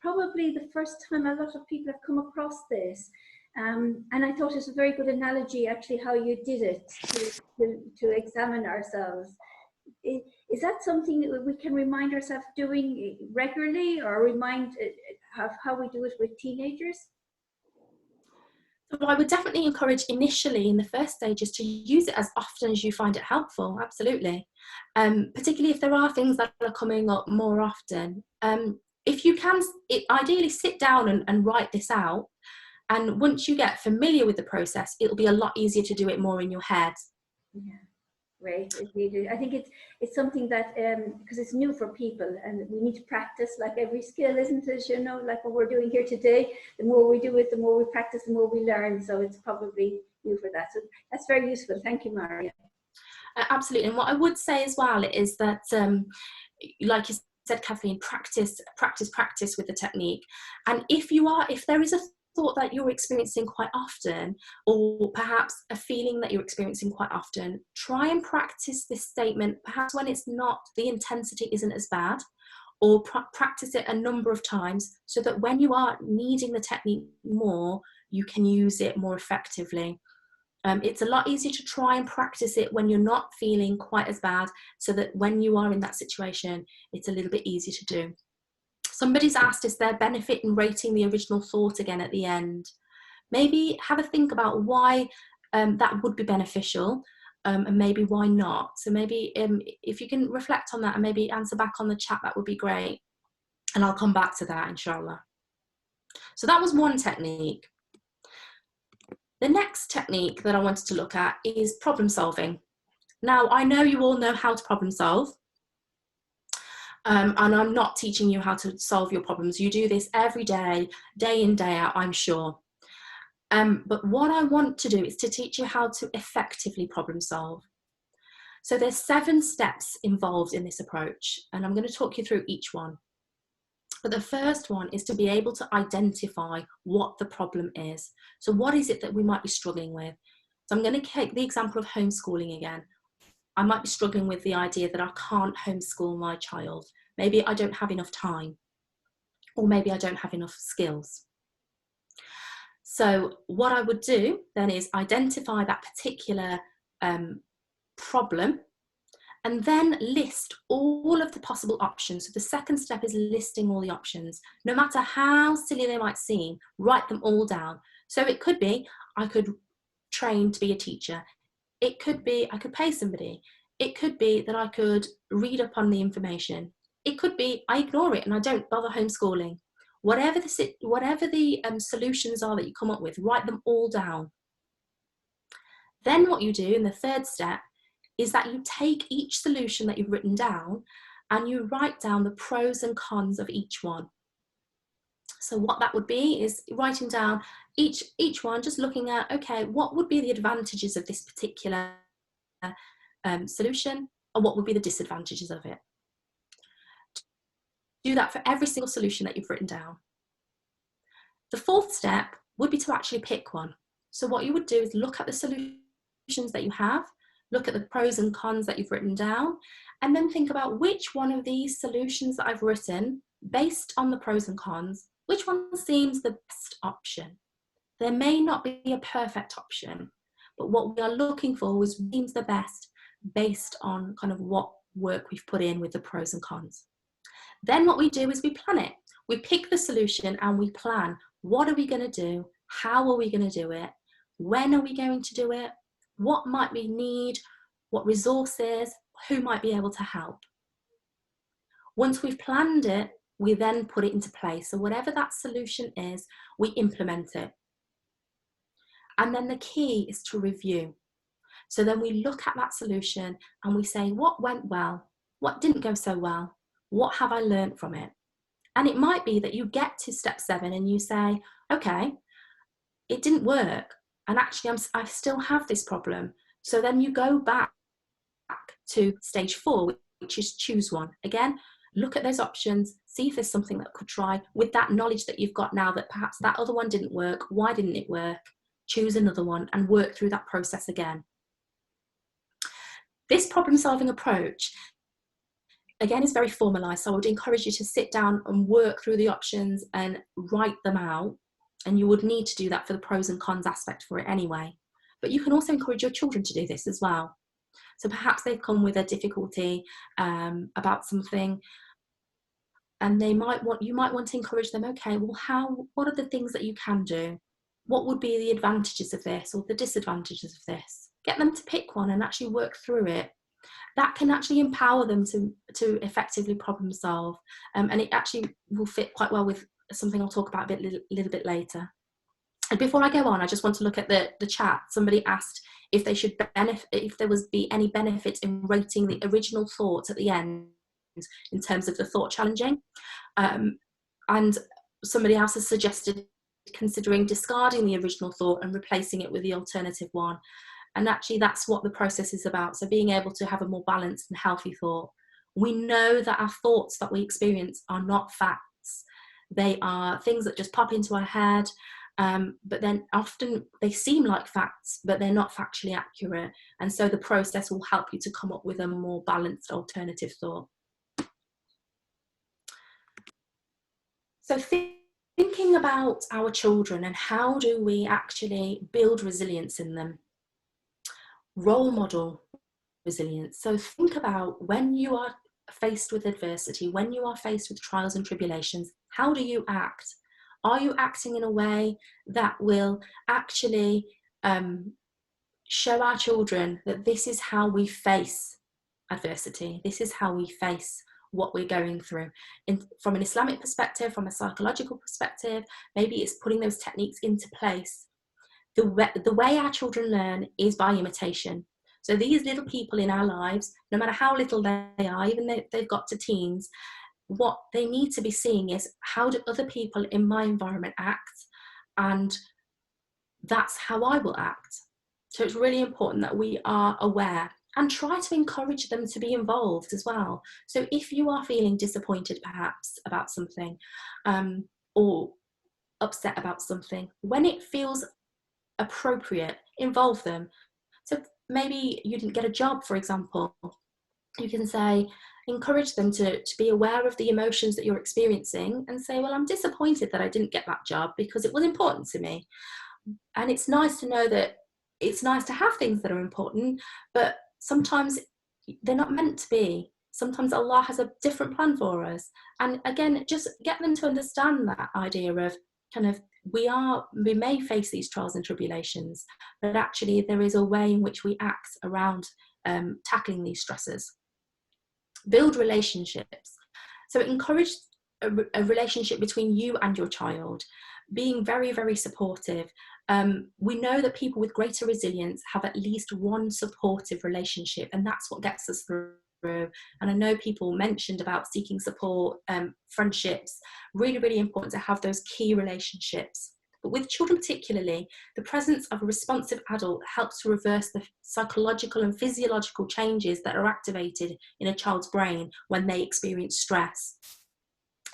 probably the first time a lot of people have come across this. And I thought it was a very good analogy, actually, how you did it to examine ourselves. Is that something that we can remind ourselves doing regularly, or remind of how we do it with teenagers? So I would definitely encourage initially in the first stages to use it as often as you find it helpful, absolutely. Particularly if there are things that are coming up more often. If you can, ideally sit down and write this out. And once you get familiar with the process, it'll be a lot easier to do it more in your head. Yeah. Great. I think it's something that because it's new for people and we need to practice, like every skill, isn't it? You know, like what we're doing here today, the more we do it, the more we practice, the more we learn. So it's probably new for that. So that's very useful. Thank you, Maria. Absolutely. And what I would say as well is that, like you said, Kathleen, practice with the technique. And if there is a thought that you're experiencing quite often, or perhaps a feeling that you're experiencing quite often, try and practice this statement perhaps when the intensity isn't as bad, or practice it a number of times so that when you are needing the technique more, you can use it more effectively. It's a lot easier to try and practice it when you're not feeling quite as bad, so that when you are in that situation, it's a little bit easier to do. Somebody's asked, is there benefit in rating the original thought again at the end? Maybe have a think about why that would be beneficial, and maybe why not. So maybe if you can reflect on that and maybe answer back on the chat, that would be great. And I'll come back to that, inshallah. So that was one technique. The next technique that I wanted to look at is problem solving. Now, I know you all know how to problem solve. And I'm not teaching you how to solve your problems. You do this every day, day in, day out, I'm sure. But what I want to do is to teach you how to effectively problem solve. So there's 7 steps involved in this approach, and I'm going to talk you through each one. But the first one is to be able to identify what the problem is. So what is it that we might be struggling with? So I'm going to take the example of homeschooling again. I might be struggling with the idea that I can't homeschool my child. Maybe I don't have enough time, or maybe I don't have enough skills. So what I would do then is identify that particular problem, and then list all of the possible options. So the second step is listing all the options. No matter how silly they might seem, write them all down. So it could be, I could train to be a teacher. It could be, I could pay somebody. It could be that I could read up on the information. It could be, I ignore it and I don't bother homeschooling. Whatever the solutions are that you come up with, write them all down. Then what you do in the third step is that you take each solution that you've written down and you write down the pros and cons of each one. So what that would be is writing down each one, just looking at, okay, what would be the advantages of this particular solution, and what would be the disadvantages of it. Do that for every single solution that you've written down. The fourth step would be to actually pick one. So what you would do is look at the solutions that you have, look at the pros and cons that you've written down, and then think about which one of these solutions that I've written, based on the pros and cons, which one seems the best option. There may not be a perfect option, but what we are looking for is what seems the best based on kind of what work we've put in with the pros and cons. Then what we do is we plan it. We pick the solution and we plan. What are we going to do? How are we going to do it? When are we going to do it? What might we need? What resources? Who might be able to help? Once we've planned it, we then put it into place. So whatever that solution is, we implement it. And then the key is to review. So then we look at that solution and we say, what went well? What didn't go so well? What have I learned from it? And it might be that you get to step 7 and you say, okay, it didn't work. And actually, I still have this problem. So then you go back to stage 4, which is choose one. Again, look at those options, see if there's something that could try with that knowledge that you've got now that perhaps that other one didn't work. Why didn't it work? Choose another one and work through that process again. This problem-solving approach, again, is very formalized. So I would encourage you to sit down and work through the options and write them out. And you would need to do that for the pros and cons aspect for it anyway. But you can also encourage your children to do this as well. So perhaps they've come with a difficulty about something, and you might want to encourage them, okay, well, what are the things that you can do? What would be the advantages of this or the disadvantages of this? Get them to pick one and actually work through it. That can actually empower them to effectively problem solve. And it actually will fit quite well with something I'll talk about a little bit later. And before I go on, I just want to look at the chat. Somebody asked if there was any benefit in rating the original thoughts at the end in terms of the thought challenging. And somebody else has suggested considering discarding the original thought and replacing it with the alternative one. And actually that's what the process is about. So being able to have a more balanced and healthy thought. We know that our thoughts that we experience are not facts. They are things that just pop into our head, but then often they seem like facts, but they're not factually accurate. And so the process will help you to come up with a more balanced alternative thought. So thinking about our children and how do we actually build resilience in them? Role model resilience. So think about when you are faced with adversity, when you are faced with trials and tribulations, how do you act? Are you acting in a way that will actually show our children that this is how we face adversity? This is how we face what we're going through. From an Islamic perspective, from a psychological perspective, maybe it's putting those techniques into place. The way our children learn is by imitation. So these little people in our lives, no matter how little they are, even though they've got to teens, what they need to be seeing is how do other people in my environment act, and that's how I will act. So it's really important that we are aware and try to encourage them to be involved as well. So if you are feeling disappointed perhaps about something or upset about something, when it feels appropriate, involve them. So maybe you didn't get a job, for example. You can say, encourage them to be aware of the emotions that you're experiencing and say, well, I'm disappointed that I didn't get that job because it was important to me. And it's nice to know that it's nice to have things that are important, but sometimes they're not meant to be. Sometimes Allah has a different plan for us. And again, just get them to understand that idea of kind of, we may face these trials and tribulations, but actually there is a way in which we act around tackling these stresses. Build relationships. So encourage a relationship between you and your child, being very, very supportive. We know that people with greater resilience have at least one supportive relationship, and that's what gets us through. And I know people mentioned about seeking support, friendships, really, really important to have those key relationships. But with children particularly, the presence of a responsive adult helps to reverse the psychological and physiological changes that are activated in a child's brain when they experience stress.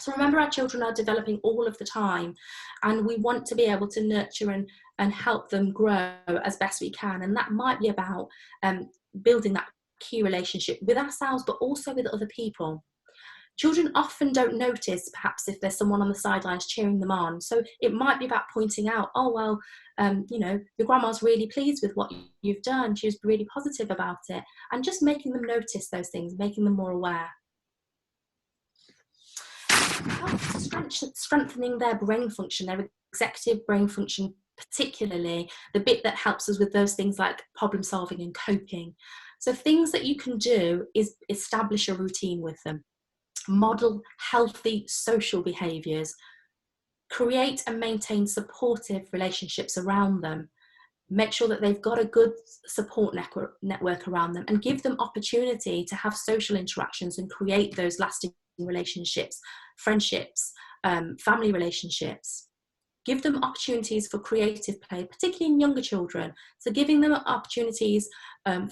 So remember, our children are developing all of the time, and we want to be able to nurture and help them grow as best we can. And that might be about building that key relationship with ourselves, but also with other people. Children often don't notice, perhaps, if there's someone on the sidelines cheering them on. So it might be about pointing out, oh, well, you know, your grandma's really pleased with what you've done. She was really positive about it. And just making them notice those things, making them more aware. Strengthening their brain function, their executive brain function, particularly the bit that helps us with those things like problem solving and coping. So things that you can do is establish a routine with them, model healthy social behaviours, create and maintain supportive relationships around them, make sure that they've got a good support network around them, and give them opportunity to have social interactions and create those lasting relationships, friendships, family relationships. Give them opportunities for creative play, particularly in younger children. So giving them opportunities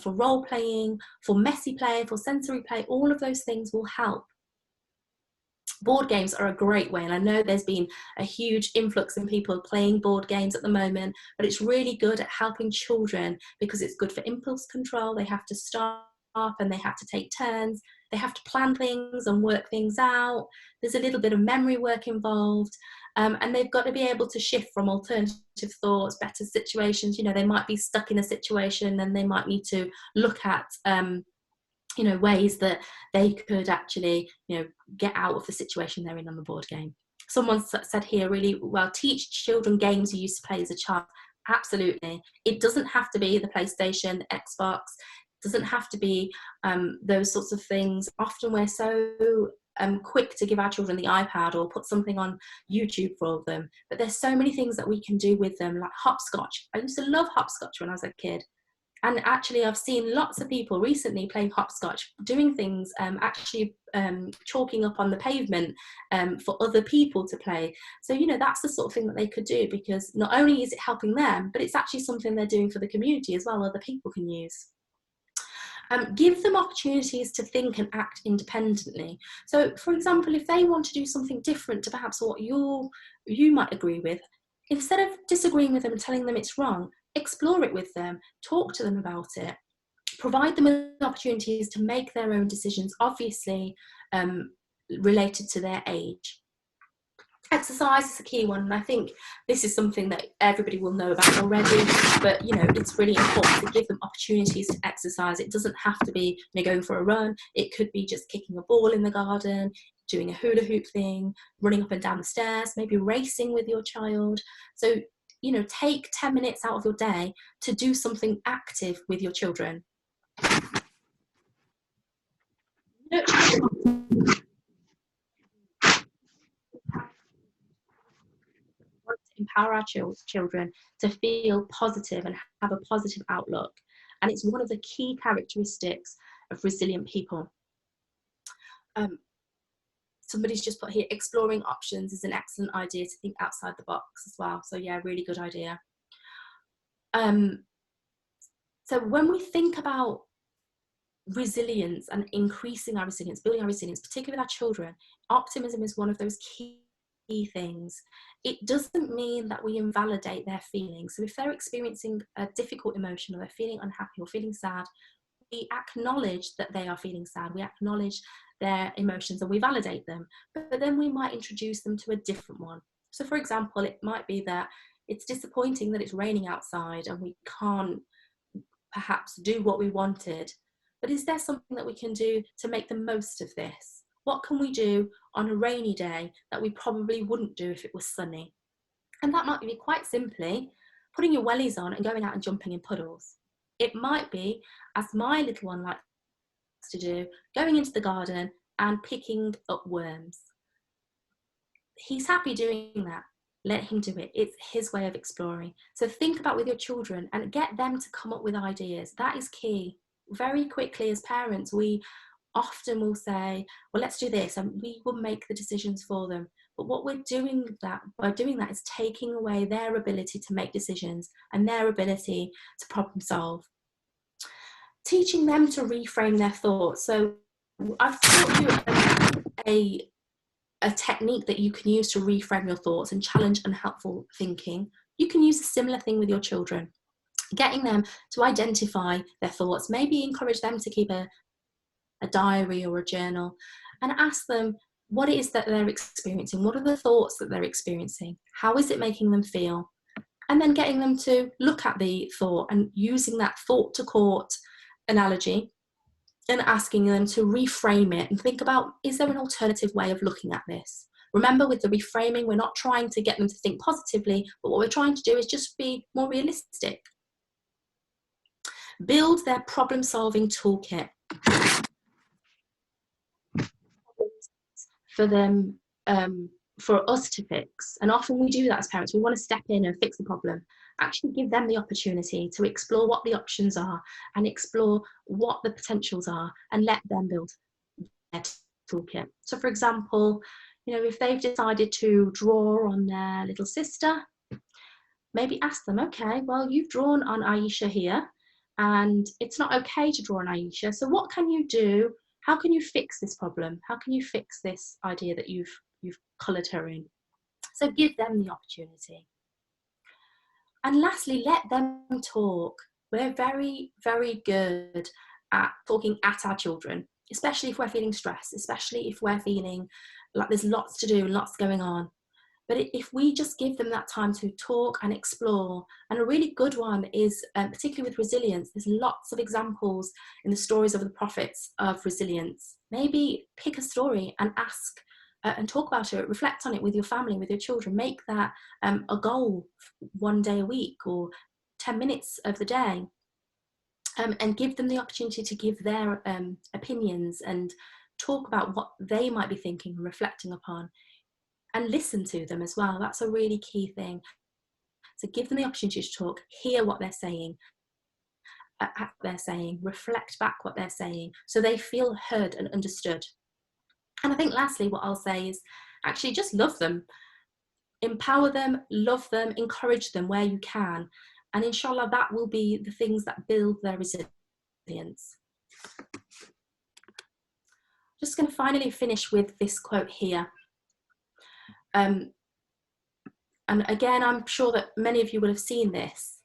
for role playing, for messy play, for sensory play, all of those things will help. Board games are a great way, and I know there's been a huge influx in people playing board games at the moment, but it's really good at helping children because it's good for impulse control. They have to stop and they have to take turns. They have to plan things and work things out. There's a little bit of memory work involved, and they've got to be able to shift from alternative thoughts, better situations. You know, they might be stuck in a situation and they might need to look at you know, ways that they could actually, you know, get out of the situation they're in on the board game. Someone said here really well, teach children games you used to play as a child. Absolutely. It doesn't have to be the PlayStation, the Xbox. It doesn't have to be those sorts of things. Often we're so quick to give our children the iPad or put something on YouTube for them. But there's so many things that we can do with them, like hopscotch. I used to love hopscotch when I was a kid. And actually, I've seen lots of people recently playing hopscotch, doing things, actually chalking up on the pavement for other people to play. So, you know, that's the sort of thing that they could do, because not only is it helping them, but it's actually something they're doing for the community as well, other people can use. Give them opportunities to think and act independently. So, for example, if they want to do something different to perhaps what you might agree with, instead of disagreeing with them and telling them it's wrong, explore it with them, talk to them about it, provide them with opportunities to make their own decisions, obviously related to their age. Exercise is a key one, and I think this is something that everybody will know about already, but you know, it's really important to give them opportunities to exercise. It doesn't have to be, you know, going for a run. It could be just kicking a ball in the garden, doing a hula hoop thing, running up and down the stairs, maybe racing with your child. So, you know, take 10 minutes out of your day to do something active with your children. Empower our children to feel positive and have a positive outlook. And it's one of the key characteristics of resilient people. Somebody's just put here, exploring options is an excellent idea to think outside the box as well. So yeah, really good idea. So when we think about resilience and increasing our resilience, building our resilience, particularly with our children, optimism is one of those key things. It doesn't mean that we invalidate their feelings. So if they're experiencing a difficult emotion, or they're feeling unhappy or feeling sad, we acknowledge that they are feeling sad, we acknowledge their emotions and we validate them, but then we might introduce them to a different one. So for example, it might be that It's disappointing that it's raining outside and we can't perhaps do what we wanted. But is there something that we can do to make the most of this? What can we do on a rainy day that we probably wouldn't do if it was sunny? And that might be quite simply putting your wellies on and going out and jumping in puddles. It might be, as my little one likes to do, going into the garden and picking up worms. He's happy doing that. Let him do it. It's his way of exploring. So think about with your children and get them to come up with ideas. That is key. Very quickly as parents, we often will say, well, let's do this, and we will make the decisions for them. But what we're doing by doing that is taking away their ability to make decisions and their ability to problem solve. Teaching them to reframe their thoughts. So I've taught you a technique that you can use to reframe your thoughts and challenge unhelpful thinking. You can use a similar thing with your children, getting them to identify their thoughts, maybe encourage them to keep a diary or a journal, and ask them what it is that they're experiencing. What are the thoughts that they're experiencing? How is it making them feel? And then getting them to look at the thought and using that thought to court analogy and asking them to reframe it and think about, is there an alternative way of looking at this? Remember, with the reframing, we're not trying to get them to think positively, but what we're trying to do is just be more realistic. Build their problem-solving toolkit for them, for us to fix. And often we do that as parents. We want to step in and fix the problem. Actually give them the opportunity to explore what the options are and explore what the potentials are, and let them build their toolkit. So for example, if they've decided to draw on their little sister, maybe ask them, okay, well, you've drawn on Aisha here, and it's not okay to draw on Aisha. So what can you do? How can you fix this problem? How can you fix this idea that you've coloured her in? So give them the opportunity. And lastly, let them talk. We're very, very good at talking at our children, especially if we're feeling stressed, especially if we're feeling like there's lots to do and lots going on. But if we just give them that time to talk and explore, and a really good one is, particularly with resilience, there's lots of examples in the stories of the prophets of resilience. Maybe pick a story and ask and talk about it, reflect on it with your family, with your children. Make that a goal, one day a week or 10 minutes of the day, and give them the opportunity to give their opinions and talk about what they might be thinking and reflecting upon, and listen to them as well. That's a really key thing. So give them the opportunity to talk, hear what they're saying, reflect back what they're saying, so they feel heard and understood. And I think lastly, what I'll say is actually just love them. Empower them, love them, encourage them where you can. And inshallah, that will be the things that build their resilience. Just going to finally finish with this quote here. And again, I'm sure that many of you will have seen this,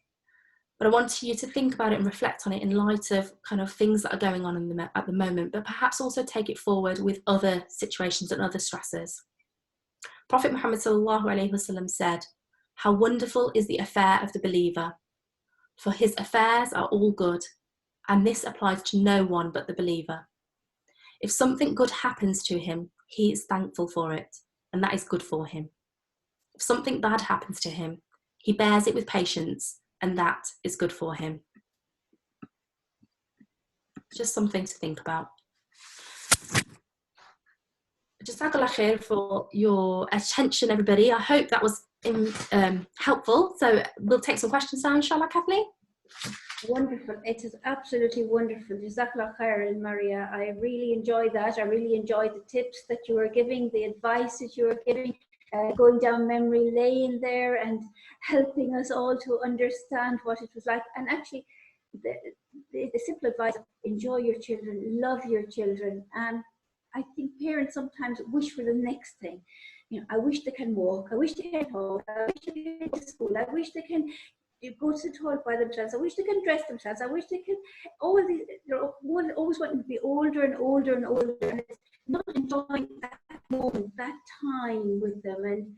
but I want you to think about it and reflect on it in light of kind of things that are going on at the moment, but perhaps also take it forward with other situations and other stressors. Prophet Muhammad ﷺ said, "How wonderful is the affair of the believer, for his affairs are all good, and this applies to no one but the believer. If something good happens to him, he is thankful for it, and that is good for him. If something bad happens to him, he bears it with patience, and that is good for him." Just something to think about. Jazakallah khair for your attention, everybody. I hope that was helpful. So we'll take some questions now, inshallah, Kathleen. Wonderful. It is absolutely wonderful. Jazakallah khairan, Maria. I really enjoyed that. I really enjoyed the tips that you were giving, the advice that you were giving, going down memory lane there and helping us all to understand what it was like. And actually, the simple advice: enjoy your children, love your children. And I think parents sometimes wish for the next thing. I wish they can walk. I wish they can talk. I wish they can go to school. I wish they can go to the toilet by themselves. I wish they can dress themselves. I wish they can. They're always wanting to be older and older and older, and it's not enjoying that moment, that time with them. And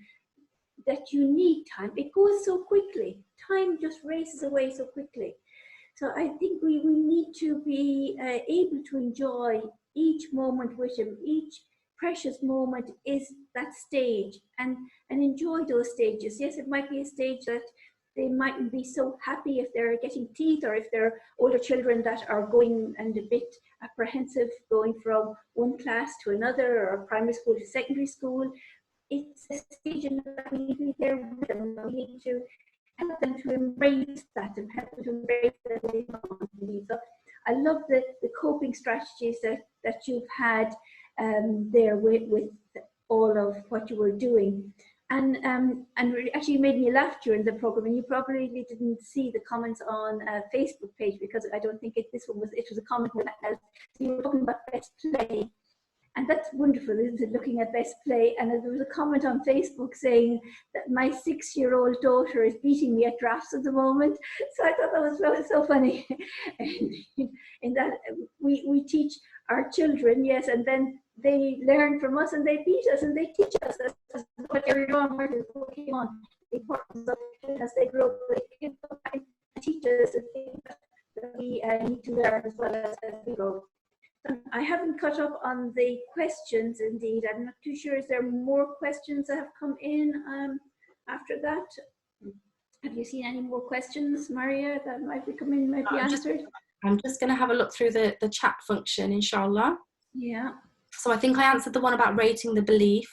that you need time. It goes so quickly. Time just races away so quickly. So I think we need to be able to enjoy each moment with him. Each precious moment is that stage, and enjoy those stages. Yes, it might be a stage that they mightn't be so happy if they're getting teeth, or if they're older children that are going and a bit apprehensive going from one class to another, or primary school to secondary school. It's a stage in that we need to be there with them. We need to help them to embrace that, and help them to embrace that. So I love the coping strategies that you've had there with all of what you were doing. And actually made me laugh during the program, and you probably didn't see the comments on Facebook page, because I don't think it was a comment as you were talking about best play. And that's wonderful, isn't it, looking at best play. And there was a comment on Facebook saying that my 6-year-old daughter is beating me at drafts at the moment. So I thought that was so funny. In that we teach our children, yes, and then they learn from us, and they beat us, and they teach us what they're working on, the importance of it as they grow up. They teach us the things that we need to learn as well as we go. I haven't caught up on the questions, indeed. I'm not too sure. Is there more questions that have come in after that? Have you seen any more questions, Maria, that might be coming, might be answered? I'm just going to have a look through the chat function, inshallah. Yeah. So I think I answered the one about rating the belief.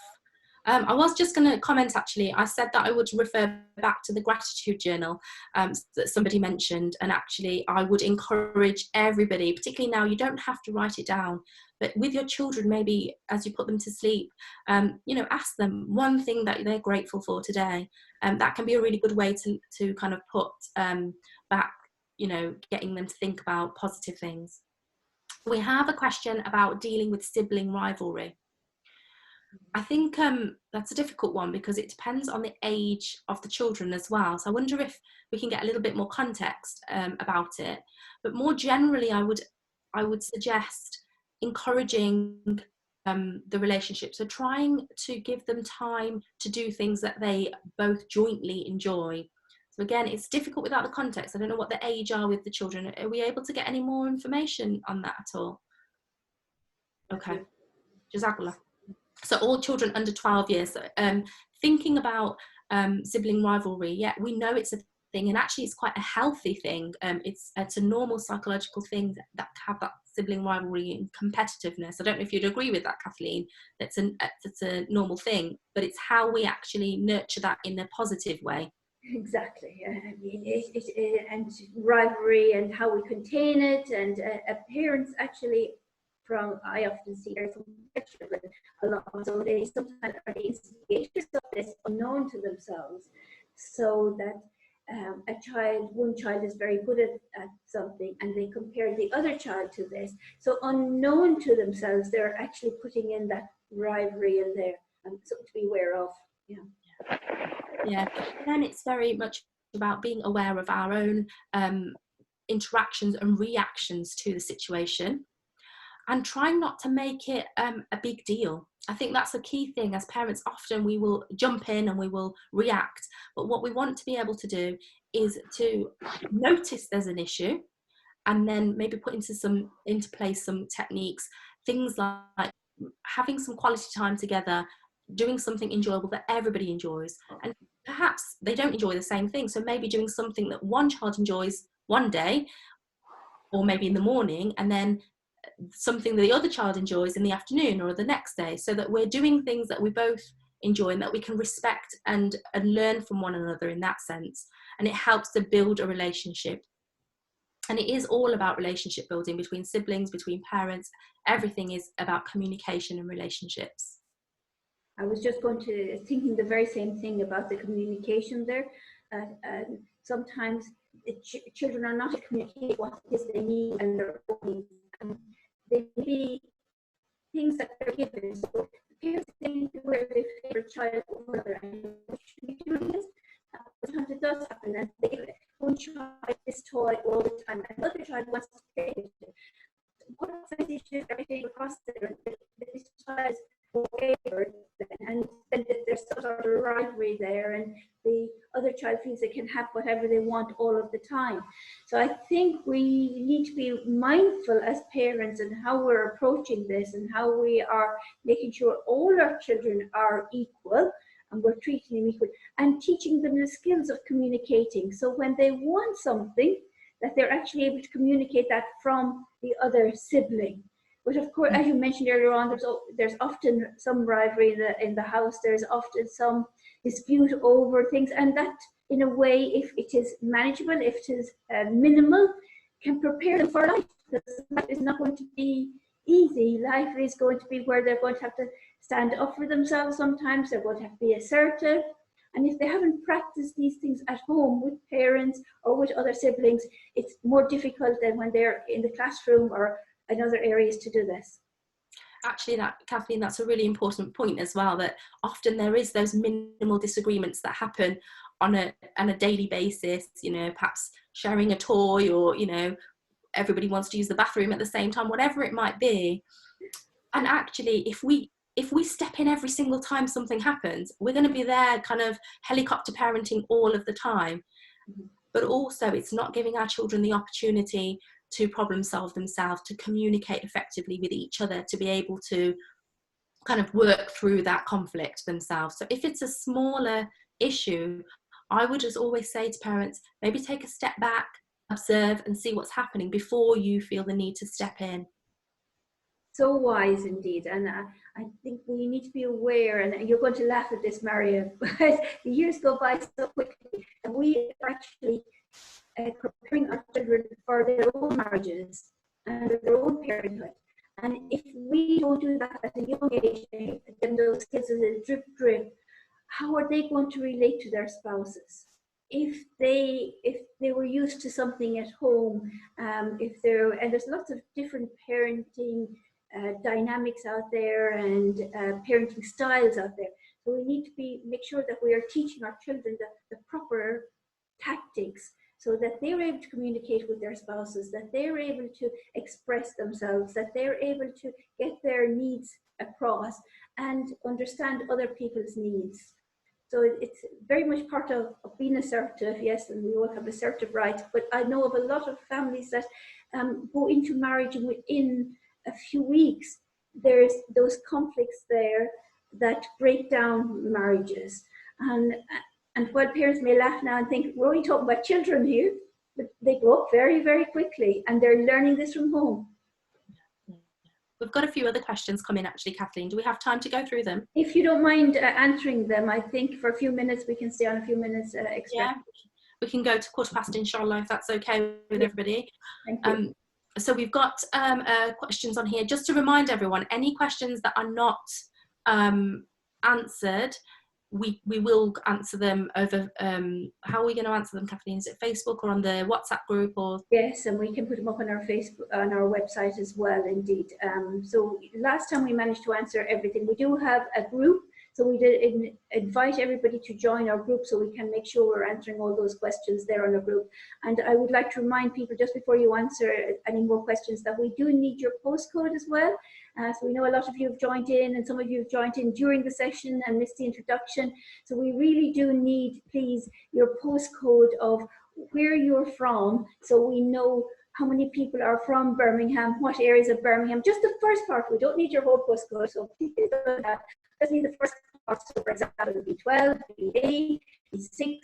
I was just going to comment, actually. I said that I would refer back to the gratitude journal that somebody mentioned, and actually I would encourage everybody, particularly now, you don't have to write it down, but with your children, maybe as you put them to sleep, ask them one thing that they're grateful for today. That can be a really good way to kind of put back, getting them to think about positive things. We have a question about dealing with sibling rivalry. I think that's a difficult one, because it depends on the age of the children as well. So I wonder if we can get a little bit more context about it. But more generally, I would suggest encouraging the relationship. So trying to give them time to do things that they both jointly enjoy. So again, it's difficult without the context. I don't know what the age are with the children. Are we able to get any more information on that at all? Okay. Jazakallah. So all children under 12 years, thinking about sibling rivalry, yeah, we know it's a thing, and actually it's quite a healthy thing. It's a normal psychological thing that have that sibling rivalry and competitiveness. I don't know if you'd agree with that, Kathleen. It's a normal thing, but it's how we actually nurture that in a positive way. Exactly. I mean, and rivalry and how we contain it, and parents actually. I often see there's some children a lot, so they sometimes are the instigators of this unknown to themselves, so that one child is very good at something, and they compare the other child to this. So unknown to themselves, they're actually putting in that rivalry in there, and something to be aware of. Yeah. Then it's very much about being aware of our own interactions and reactions to the situation, and trying not to make it a big deal. I think that's a key thing. As parents, often we will jump in and we will react, but what we want to be able to do is to notice there's an issue, and then maybe put into place some techniques, things like having some quality time together, doing something enjoyable that everybody enjoys. And perhaps they don't enjoy the same thing, so maybe doing something that one child enjoys one day, or maybe in the morning, and then something that the other child enjoys in the afternoon or the next day, so that we're doing things that we both enjoy and that we can respect and learn from one another in that sense. And it helps to build a relationship. And it is all about relationship building between siblings, between parents. Everything is about communication and relationships. I was just thinking the very same thing about the communication there. Sometimes children are not to communicate what it is they need and their own needs. They may be things that they're given. So parents think where they favor child over another, and should be doing this. Sometimes it does happen, and they give one child this toy all the time, and another child wants to play with it. What message is everything across there? This child is favored, and then there's some sort of rivalry there, and the other child feels they can have whatever they want all of the time. So I think we need to be mindful as parents and how we're approaching this and how we are making sure all our children are equal and we're treating them equal and teaching them the skills of communicating. So when they want something, that they're actually able to communicate that from the other sibling. But of course, as you mentioned earlier on, there's often some rivalry in the house. There's often some dispute over things, and that, in a way, if it is manageable, if it is minimal, can prepare them for life. Because life is not going to be easy. Life is going to be where they're going to have to stand up for themselves sometimes. They're going to have to be assertive. And if they haven't practiced these things at home with parents or with other siblings, it's more difficult than when they're in the classroom or in other areas to do this. Actually, Kathleen, that's a really important point as well, that often there is those minimal disagreements that happen on a daily basis, you know, perhaps sharing a toy, or, you know, everybody wants to use the bathroom at the same time, whatever it might be. And actually, if we step in every single time something happens, we're going to be there kind of helicopter parenting all of the time. But also, it's not giving our children the opportunity to problem solve themselves, to communicate effectively with each other, to be able to kind of work through that conflict themselves. So if it's a smaller issue, I would just always say to parents, maybe take a step back, observe and see what's happening before you feel the need to step in. So wise indeed. And I think we need to be aware, and you're going to laugh at this, Maria, but the years go by so quickly, and we are actually preparing our children for their own marriages and their own parenthood. And if we don't do that at a young age, then those kids as a drip, how are they going to relate to their spouses? If they were used to something at home, and there's lots of different parenting dynamics out there and parenting styles out there. So we need to make sure that we are teaching our children the proper tactics, so that they're able to communicate with their spouses, that they're able to express themselves, that they're able to get their needs across and understand other people's needs. So it's very much part of being assertive, yes, and we all have assertive rights, but I know of a lot of families that go into marriage and within a few weeks, there's those conflicts there that break down marriages. And while parents may laugh now and think, we're only talking about children here, but they grow up very, very quickly, and they're learning this from home. We've got a few other questions coming, actually, Kathleen. Do we have time to go through them? If you don't mind answering them, I think for a few minutes, we can stay on a few minutes extra. Yeah, we can go to 1:15, inshallah, if that's okay with everybody. Thank you. So we've got questions on here. Just to remind everyone, any questions that are not answered, we will answer them over, how are we going to answer them, Kathleen? Is it Facebook or on the WhatsApp group? Or yes, and we can put them up on our Facebook, on our website as well, indeed. So last time we managed to answer everything. We do have a group, so we did invite everybody to join our group so we can make sure we're answering all those questions there on our group. And I would like to remind people, just before you answer any more questions, that we do need your postcode as well. So we know a lot of you have joined in, and some of you have joined in during the session and missed the introduction. So we really do need, please, your postcode of where you're from, so we know how many people are from Birmingham, what areas of Birmingham. Just the first part. We don't need your whole postcode, so please do that. Just need the first part. So for example, B12, B8, B6,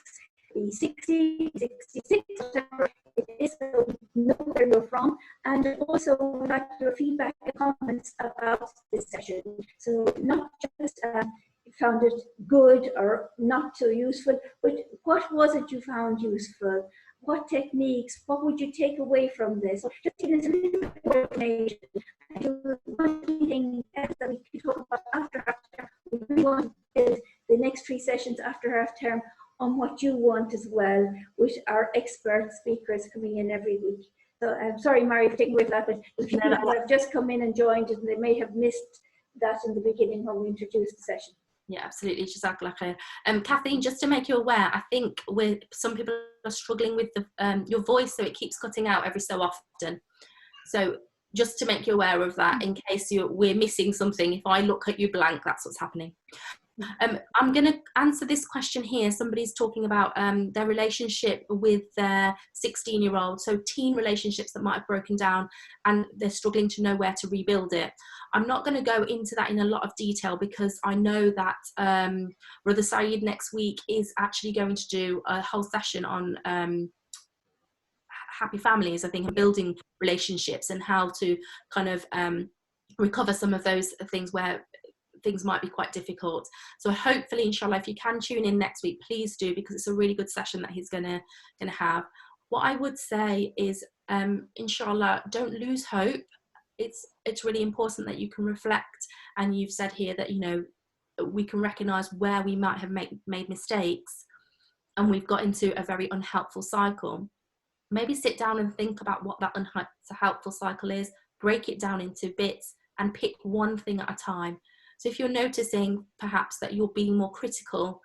B60, B66, whatever it is, so we know where you're from. And also we'd like your feedback and comments about this session. So not just found it good or not so useful, but what was it you found useful? What techniques? What would you take away from this? So just give us a little bit more information. One thing else that we can talk about after half term, we really want to build the next 3 sessions after half term on what you want as well, with our expert speakers coming in every week. So I'm sorry, Mary, for taking away from that, but people have just come in and joined, and they may have missed that in the beginning when we introduced the session. Yeah, absolutely. Jazakallah khair. Kathleen, just to make you aware, I think some people are struggling with your voice, so it keeps cutting out every so often. So just to make you aware of that, in case we're missing something, if I look at you blank, that's what's happening. I'm going to answer this question here. Somebody's talking about their relationship with their 16-year-old, so teen relationships that might have broken down and they're struggling to know where to rebuild it. I'm not going to go into that in a lot of detail because I know that Brother Saeed next week is actually going to do a whole session on happy families, I think, and building relationships and how to kind of recover some of those things where things might be quite difficult. So hopefully, inshallah, if you can tune in next week, please do, because it's a really good session that he's gonna have. What I would say is, inshallah, don't lose hope. It's really important that you can reflect, and you've said here that, you know, we can recognize where we might have made mistakes and we've got into a very unhelpful cycle. Maybe sit down and think about what that unhelpful cycle is, break it down into bits and pick one thing at a time. So if you're noticing perhaps that you're being more critical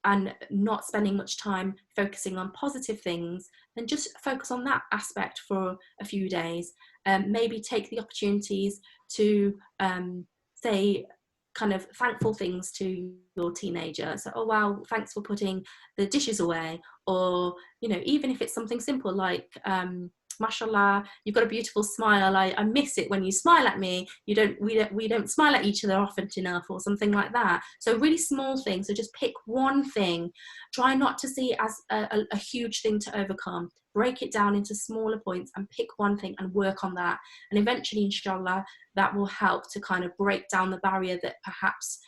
and not spending much time focusing on positive things, then just focus on that aspect for a few days. Maybe take the opportunities to say kind of thankful things to your teenager. So, oh wow, thanks for putting the dishes away. Or, you know, even if it's something simple like, mashallah, you've got a beautiful smile. I miss it when you smile at me. We don't smile at each other often enough, or something like that. So really small things. So just pick one thing. Try not to see it as a huge thing to overcome. Break it down into smaller points and pick one thing and work on that. And eventually, inshallah, that will help to kind of break down the barrier that perhaps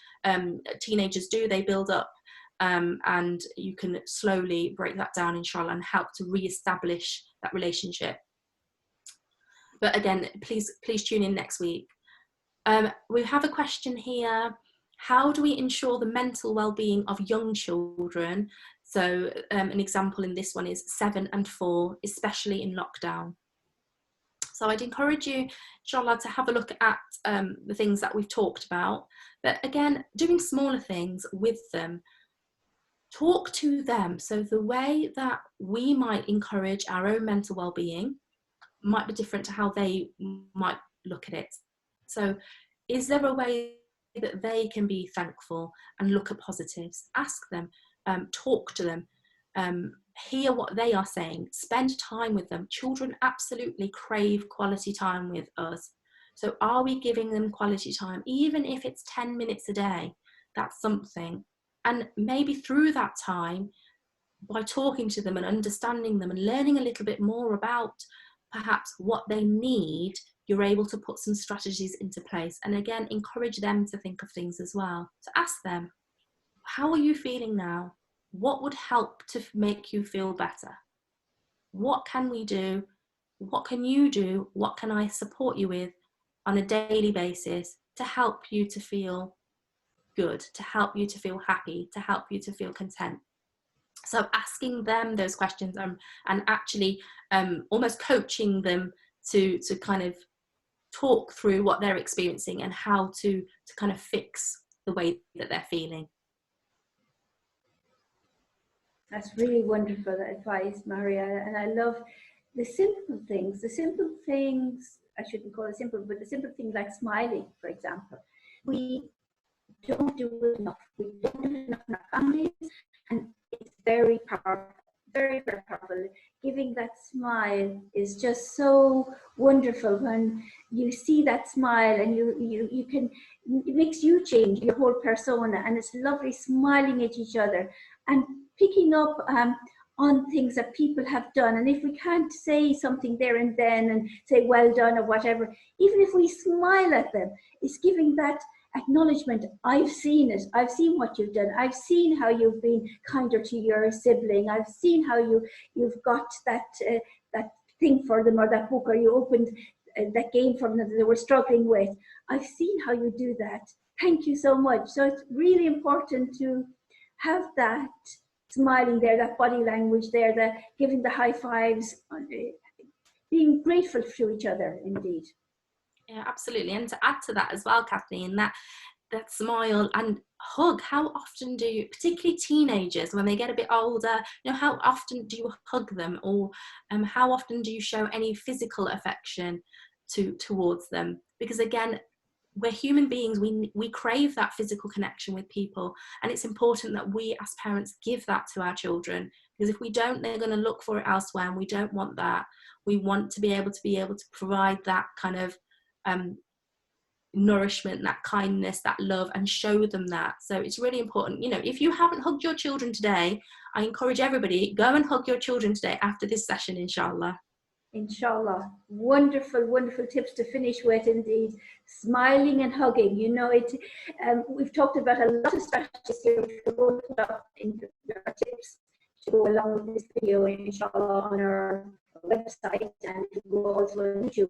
teenagers do. They build up. And you can slowly break that down, inshallah, and help to re-establish that relationship. But again, please tune in next week. We have a question here. How do we ensure the mental well-being of young children? So an example in this one is 7 and 4, especially in lockdown. So I'd encourage you, inshallah, to have a look at the things that we've talked about. But again, doing smaller things with them. Talk to them. So the way that we might encourage our own mental well-being might be different to how they might look at it. So is there a way that they can be thankful and look at positives? Ask them, talk to them, hear what they are saying, spend time with them. Children absolutely crave quality time with us. So are we giving them quality time? Even if it's 10 minutes a day, that's something. And maybe through that time, by talking to them and understanding them and learning a little bit more about perhaps what they need, you're able to put some strategies into place. And again, encourage them to think of things as well. So ask them, how are you feeling now? What would help to make you feel better? What can we do? What can you do? What can I support you with on a daily basis to help you to feel good, to help you to feel happy, to help you to feel content? So asking them those questions and actually almost coaching them to kind of talk through what they're experiencing and how to kind of fix the way that they're feeling. That's really wonderful advice, Maria. And I love the simple things. I shouldn't call it simple, but the simple things like smiling, for example. We don't do it enough. We don't do it enough in our families, and it's very powerful, very, very powerful. Giving that smile is just so wonderful. When you see that smile and you can, it makes you change your whole persona, and it's lovely smiling at each other and picking up on things that people have done. And if we can't say something there and then and say well done or whatever, even if we smile at them, it's giving that acknowledgement. I've seen it. I've seen what you've done. I've seen how you've been kinder to your sibling. I've seen how you've got that thing for them, or that book, or you opened that game for them that they were struggling with. I've seen how you do that. Thank you so much. So it's really important to have that smiling there, that body language there, that giving the high fives, being grateful to each other, indeed. Yeah, absolutely. And to add to that as well, Kathleen, that smile and hug. How often do you, particularly teenagers, when they get a bit older, you know, how often do you hug them, or how often do you show any physical affection towards them? Because again, we're human beings, we crave that physical connection with people, and it's important that we as parents give that to our children, because if we don't, they're going to look for it elsewhere, and we don't want that. We want to be able to provide that kind of nourishment, that kindness, that love, and show them that. So it's really important. You know, if you haven't hugged your children today, I encourage everybody, go and hug your children today after this session, inshallah. Inshallah. Wonderful, wonderful tips to finish with indeed. Smiling and hugging. You know, we've talked about a lot of strategies here, which we're going to put up in our tips to go along with this video, inshallah, on our website, and to go also on YouTube.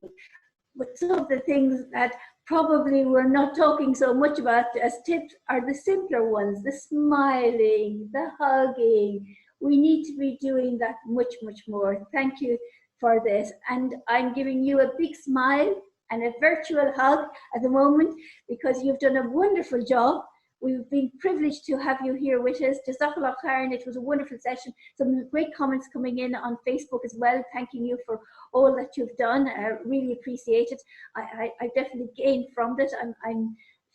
But some of the things that probably we're not talking so much about as tips are the simpler ones, the smiling, the hugging. We need to be doing that much, much more. Thank you for this, and I'm giving you a big smile and a virtual hug at the moment, because you've done a wonderful job. We've been privileged to have you here with us. Jazakallah khairan. It was a wonderful session. Some great comments coming in on Facebook as well, thanking you for all that you've done. I really appreciate it. I definitely gained from this. I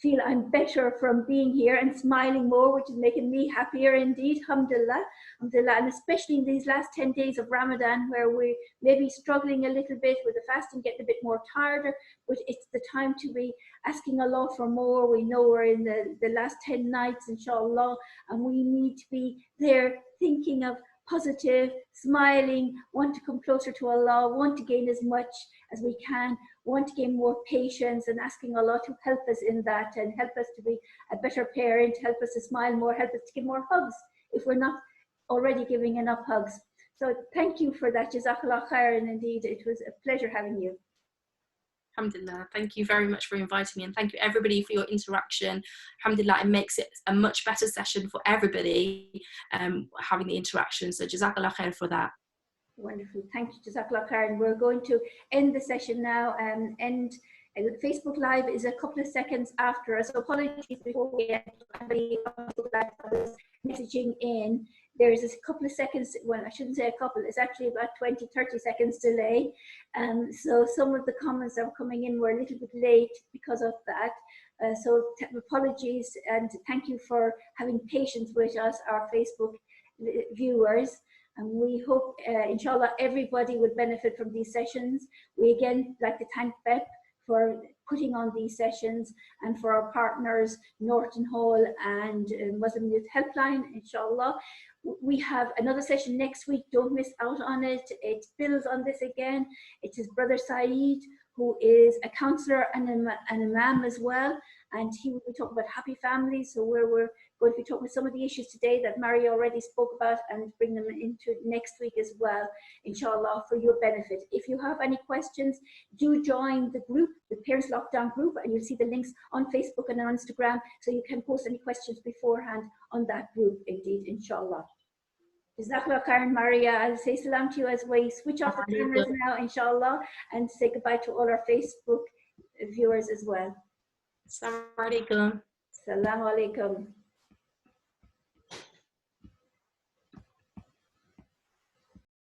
feel I'm better from being here and smiling more, which is making me happier indeed. Alhamdulillah. Alhamdulillah. And especially in these last 10 days of Ramadan, where we may be struggling a little bit with the fasting, getting a bit more tired, but it's the time to be asking Allah for more. We know we're in the last 10 nights, inshallah, and we need to be there thinking of positive, smiling, want to come closer to Allah, want to gain as much as we can, want to gain more patience, and asking Allah to help us in that and help us to be a better parent, help us to smile more, help us to give more hugs if we're not already giving enough hugs. So thank you for that. Jazakallah khairan indeed. It was a pleasure having you. Alhamdulillah. Thank you very much for inviting me, and thank you everybody for your interaction. Alhamdulillah, it makes it a much better session for everybody, having the interaction. So Jazakallah khair for that. Wonderful. Thank you, Jazakallah khairan. We're going to end the session now, and Facebook Live is a couple of seconds after us. So apologies before we end. Somebody was messaging in. There's a couple of seconds, well, I shouldn't say a couple, it's actually about 20, 30 seconds delay. So some of the comments that were coming in were a little bit late because of that. So apologies, and thank you for having patience with us, our Facebook viewers. And we hope, inshallah, everybody will benefit from these sessions. We again like to thank Beth for putting on these sessions, and for our partners, Norton Hall and Muslim Youth Helpline, inshallah. We have another session next week. Don't miss out on it. It builds on this again. It is Brother Saeed, who is a counselor and an imam as well, and he will be talking about happy families. So we're going to be talking about some of the issues today that Mary already spoke about, and bring them into next week as well, inshallah, for your benefit. If you have any questions, do join the group, the Parents Lockdown group, and you'll see the links on Facebook and on Instagram, so you can post any questions beforehand on that group indeed, inshallah. Jazakallah khairan, Maria. I'll say salam to you as we switch off the cameras now, inshallah, and say goodbye to all our Facebook viewers as well. Assalamu alaikum. Assalamu alaikum.